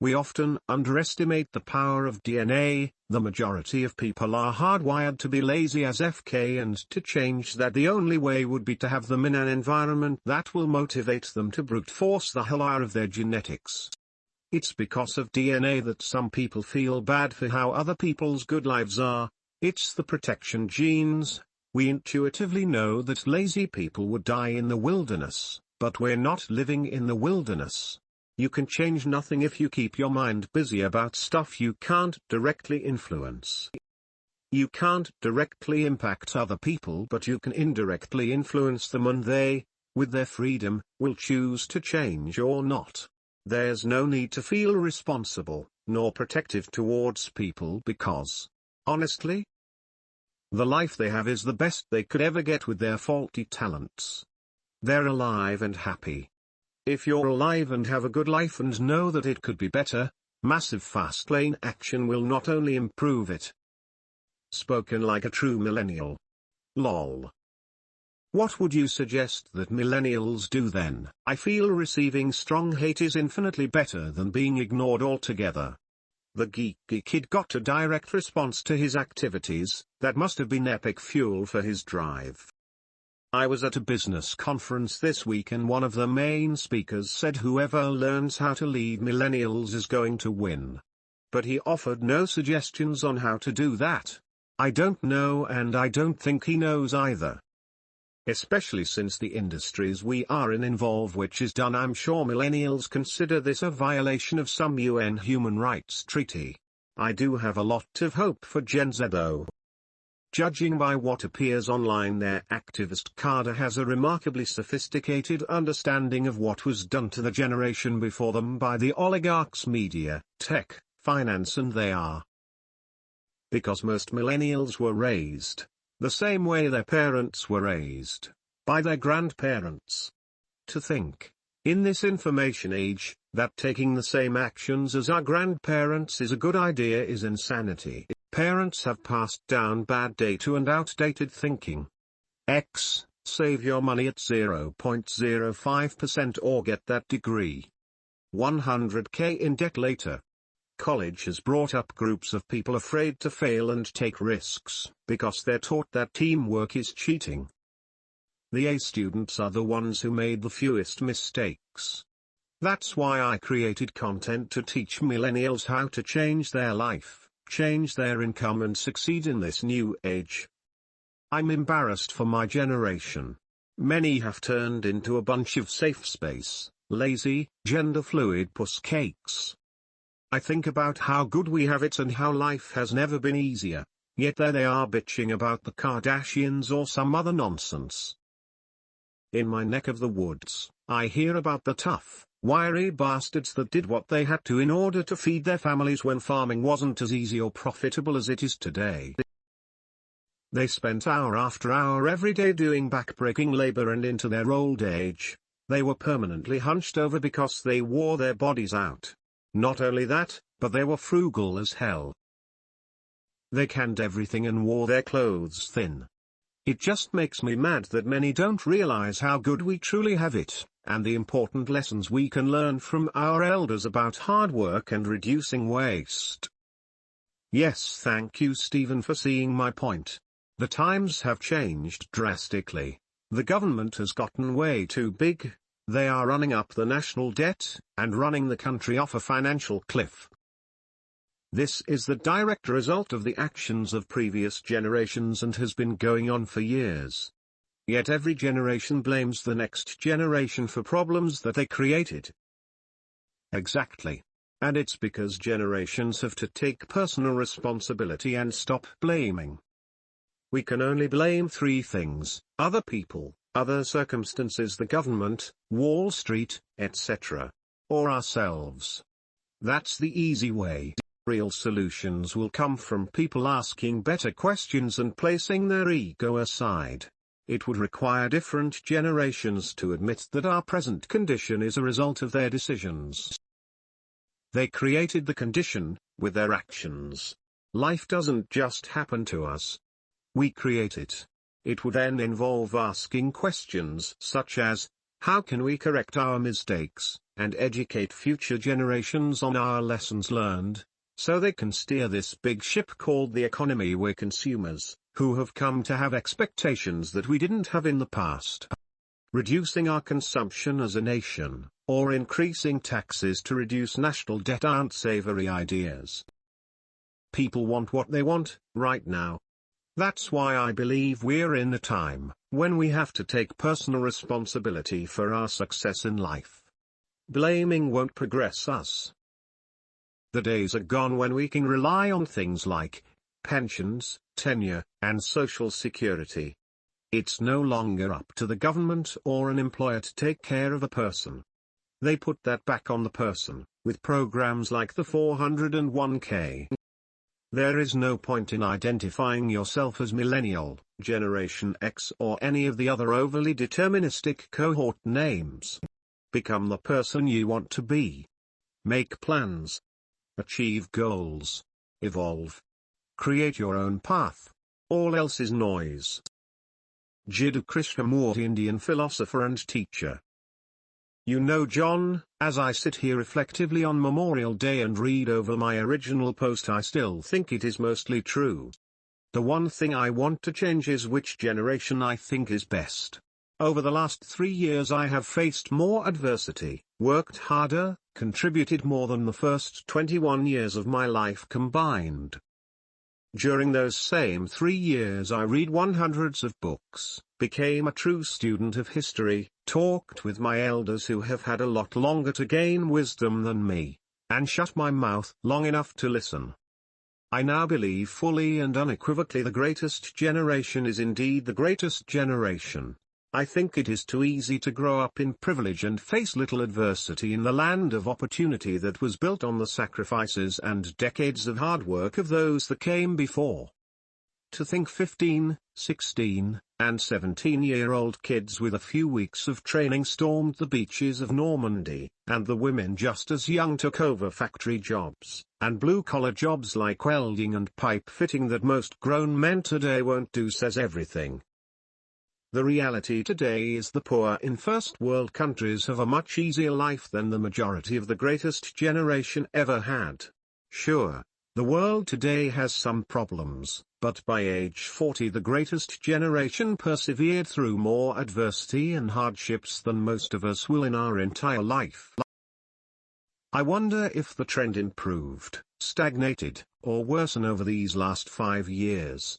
We often underestimate the power of DNA. The majority of people are hardwired to be lazy as FK, and to change that the only way would be to have them in an environment that will motivate them to brute force the hell out of their genetics. It's because of DNA that some people feel bad for how other people's good lives are. It's the protection genes. We intuitively know that lazy people would die in the wilderness, but we're not living in the wilderness. You can change nothing if you keep your mind busy about stuff you can't directly influence. You can't directly impact other people, but you can indirectly influence them, and they, with their freedom, will choose to change or not. There's no need to feel responsible, nor protective towards people because, honestly, the life they have is the best they could ever get with their faulty talents. They're alive and happy. If you're alive and have a good life and know that it could be better, massive fast lane action will not only improve it. Spoken like a true millennial. Lol. What would you suggest that millennials do then? I feel receiving strong hate is infinitely better than being ignored altogether. The geeky kid got a direct response to his activities. That must have been epic fuel for his drive. I was at a business conference this week, and one of the main speakers said whoever learns how to lead millennials is going to win. But he offered no suggestions on how to do that. I don't know, and I don't think he knows either. Especially since the industries we are in involve which is done. I'm sure millennials consider this a violation of some UN human rights treaty. I do have a lot of hope for Gen Z though. Judging by what appears online, their activist cadre has a remarkably sophisticated understanding of what was done to the generation before them by the oligarchs, media, tech, finance, and they are. Because most millennials were raised the same way their parents were raised, by their grandparents. To think, In this information age, that taking the same actions as our grandparents is a good idea is insanity. Parents have passed down bad data and outdated thinking. X, save your money at 0.05% or get that degree. 100k in debt later. College has brought up groups of people afraid to fail and take risks, because they're taught that teamwork is cheating. The A students are the ones who made the fewest mistakes. That's why I created content to teach millennials how to change their life, change their income and succeed in this new age. I'm embarrassed for my generation. Many have turned into a bunch of safe space, lazy, gender-fluid puss cakes. I think about how good we have it and how life has never been easier, yet there they are bitching about the Kardashians or some other nonsense. In my neck of the woods, I hear about the tough, wiry bastards that did what they had to in order to feed their families when farming wasn't as easy or profitable as it is today. They spent hour after hour every day doing back-breaking labor, and into their old age, they were permanently hunched over because they wore their bodies out. Not only that, but they were frugal as hell. They canned everything and wore their clothes thin. It just makes me mad that many don't realize how good we truly have it, and the important lessons we can learn from our elders about hard work and reducing waste. Yes, thank you Stephen for seeing my point. The times have changed drastically. The government has gotten way too big. They are running up the national debt, and running the country off a financial cliff. This is the direct result of the actions of previous generations and has been going on for years. Yet every generation blames the next generation for problems that they created. Exactly. And it's because generations have to take personal responsibility and stop blaming. We can only blame three things: other people, other circumstances, the government, Wall Street, etc. or ourselves. That's the easy way. Real solutions will come from people asking better questions and placing their ego aside. It would require different generations to admit that our present condition is a result of their decisions. They created the condition, with their actions. Life doesn't just happen to us. We create it. It would then involve asking questions such as, how can we correct our mistakes, and educate future generations on our lessons learned, so they can steer this big ship called the economy. We're consumers, who have come to have expectations that we didn't have in the past. Reducing our consumption as a nation, or increasing taxes to reduce national debt aren't savory ideas. People want what they want, right now. That's why I believe we're in a time when we have to take personal responsibility for our success in life. Blaming won't progress us. The days are gone when we can rely on things like pensions, tenure, and social security. It's no longer up to the government or an employer to take care of a person. They put that back on the person, with programs like the 401k. There is no point in identifying yourself as Millennial, Generation X or any of the other overly deterministic cohort names. Become the person you want to be. Make plans. Achieve goals. Evolve. Create your own path. All else is noise. Jiddu Krishnamurti, Indian philosopher and teacher. You know, John, as I sit here reflectively on Memorial Day and read over my original post, I still think it is mostly true. The one thing I want to change is which generation I think is best. Over the last 3 years I have faced more adversity, worked harder, contributed more than the first 21 years of my life combined. During those same 3 years I read hundreds of books, became a true student of history, talked with my elders who have had a lot longer to gain wisdom than me, and shut my mouth long enough to listen. I now believe fully and unequivocally the greatest generation is indeed the greatest generation. I think it is too easy to grow up in privilege and face little adversity in the land of opportunity that was built on the sacrifices and decades of hard work of those that came before. To think 15, 16, and 17-year-old kids with a few weeks of training stormed the beaches of Normandy, and the women just as young took over factory jobs, and blue-collar jobs like welding and pipe fitting that most grown men today won't do, says everything. The reality today is the poor in first world countries have a much easier life than the majority of the greatest generation ever had. Sure, the world today has some problems, but by age 40 the greatest generation persevered through more adversity and hardships than most of us will in our entire life. I wonder if the trend improved, stagnated, or worsened over these last 5 years.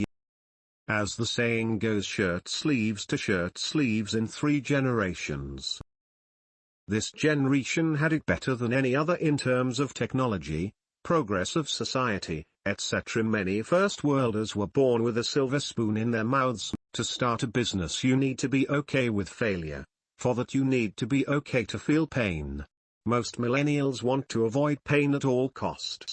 As the saying goes, shirt sleeves to shirt sleeves in 3 generations. This generation had it better than any other in terms of technology, progress of society, etc. Many first worlders were born with a silver spoon in their mouths. To start a business you need to be okay with failure. For that you need to be okay to feel pain. Most millennials want to avoid pain at all costs.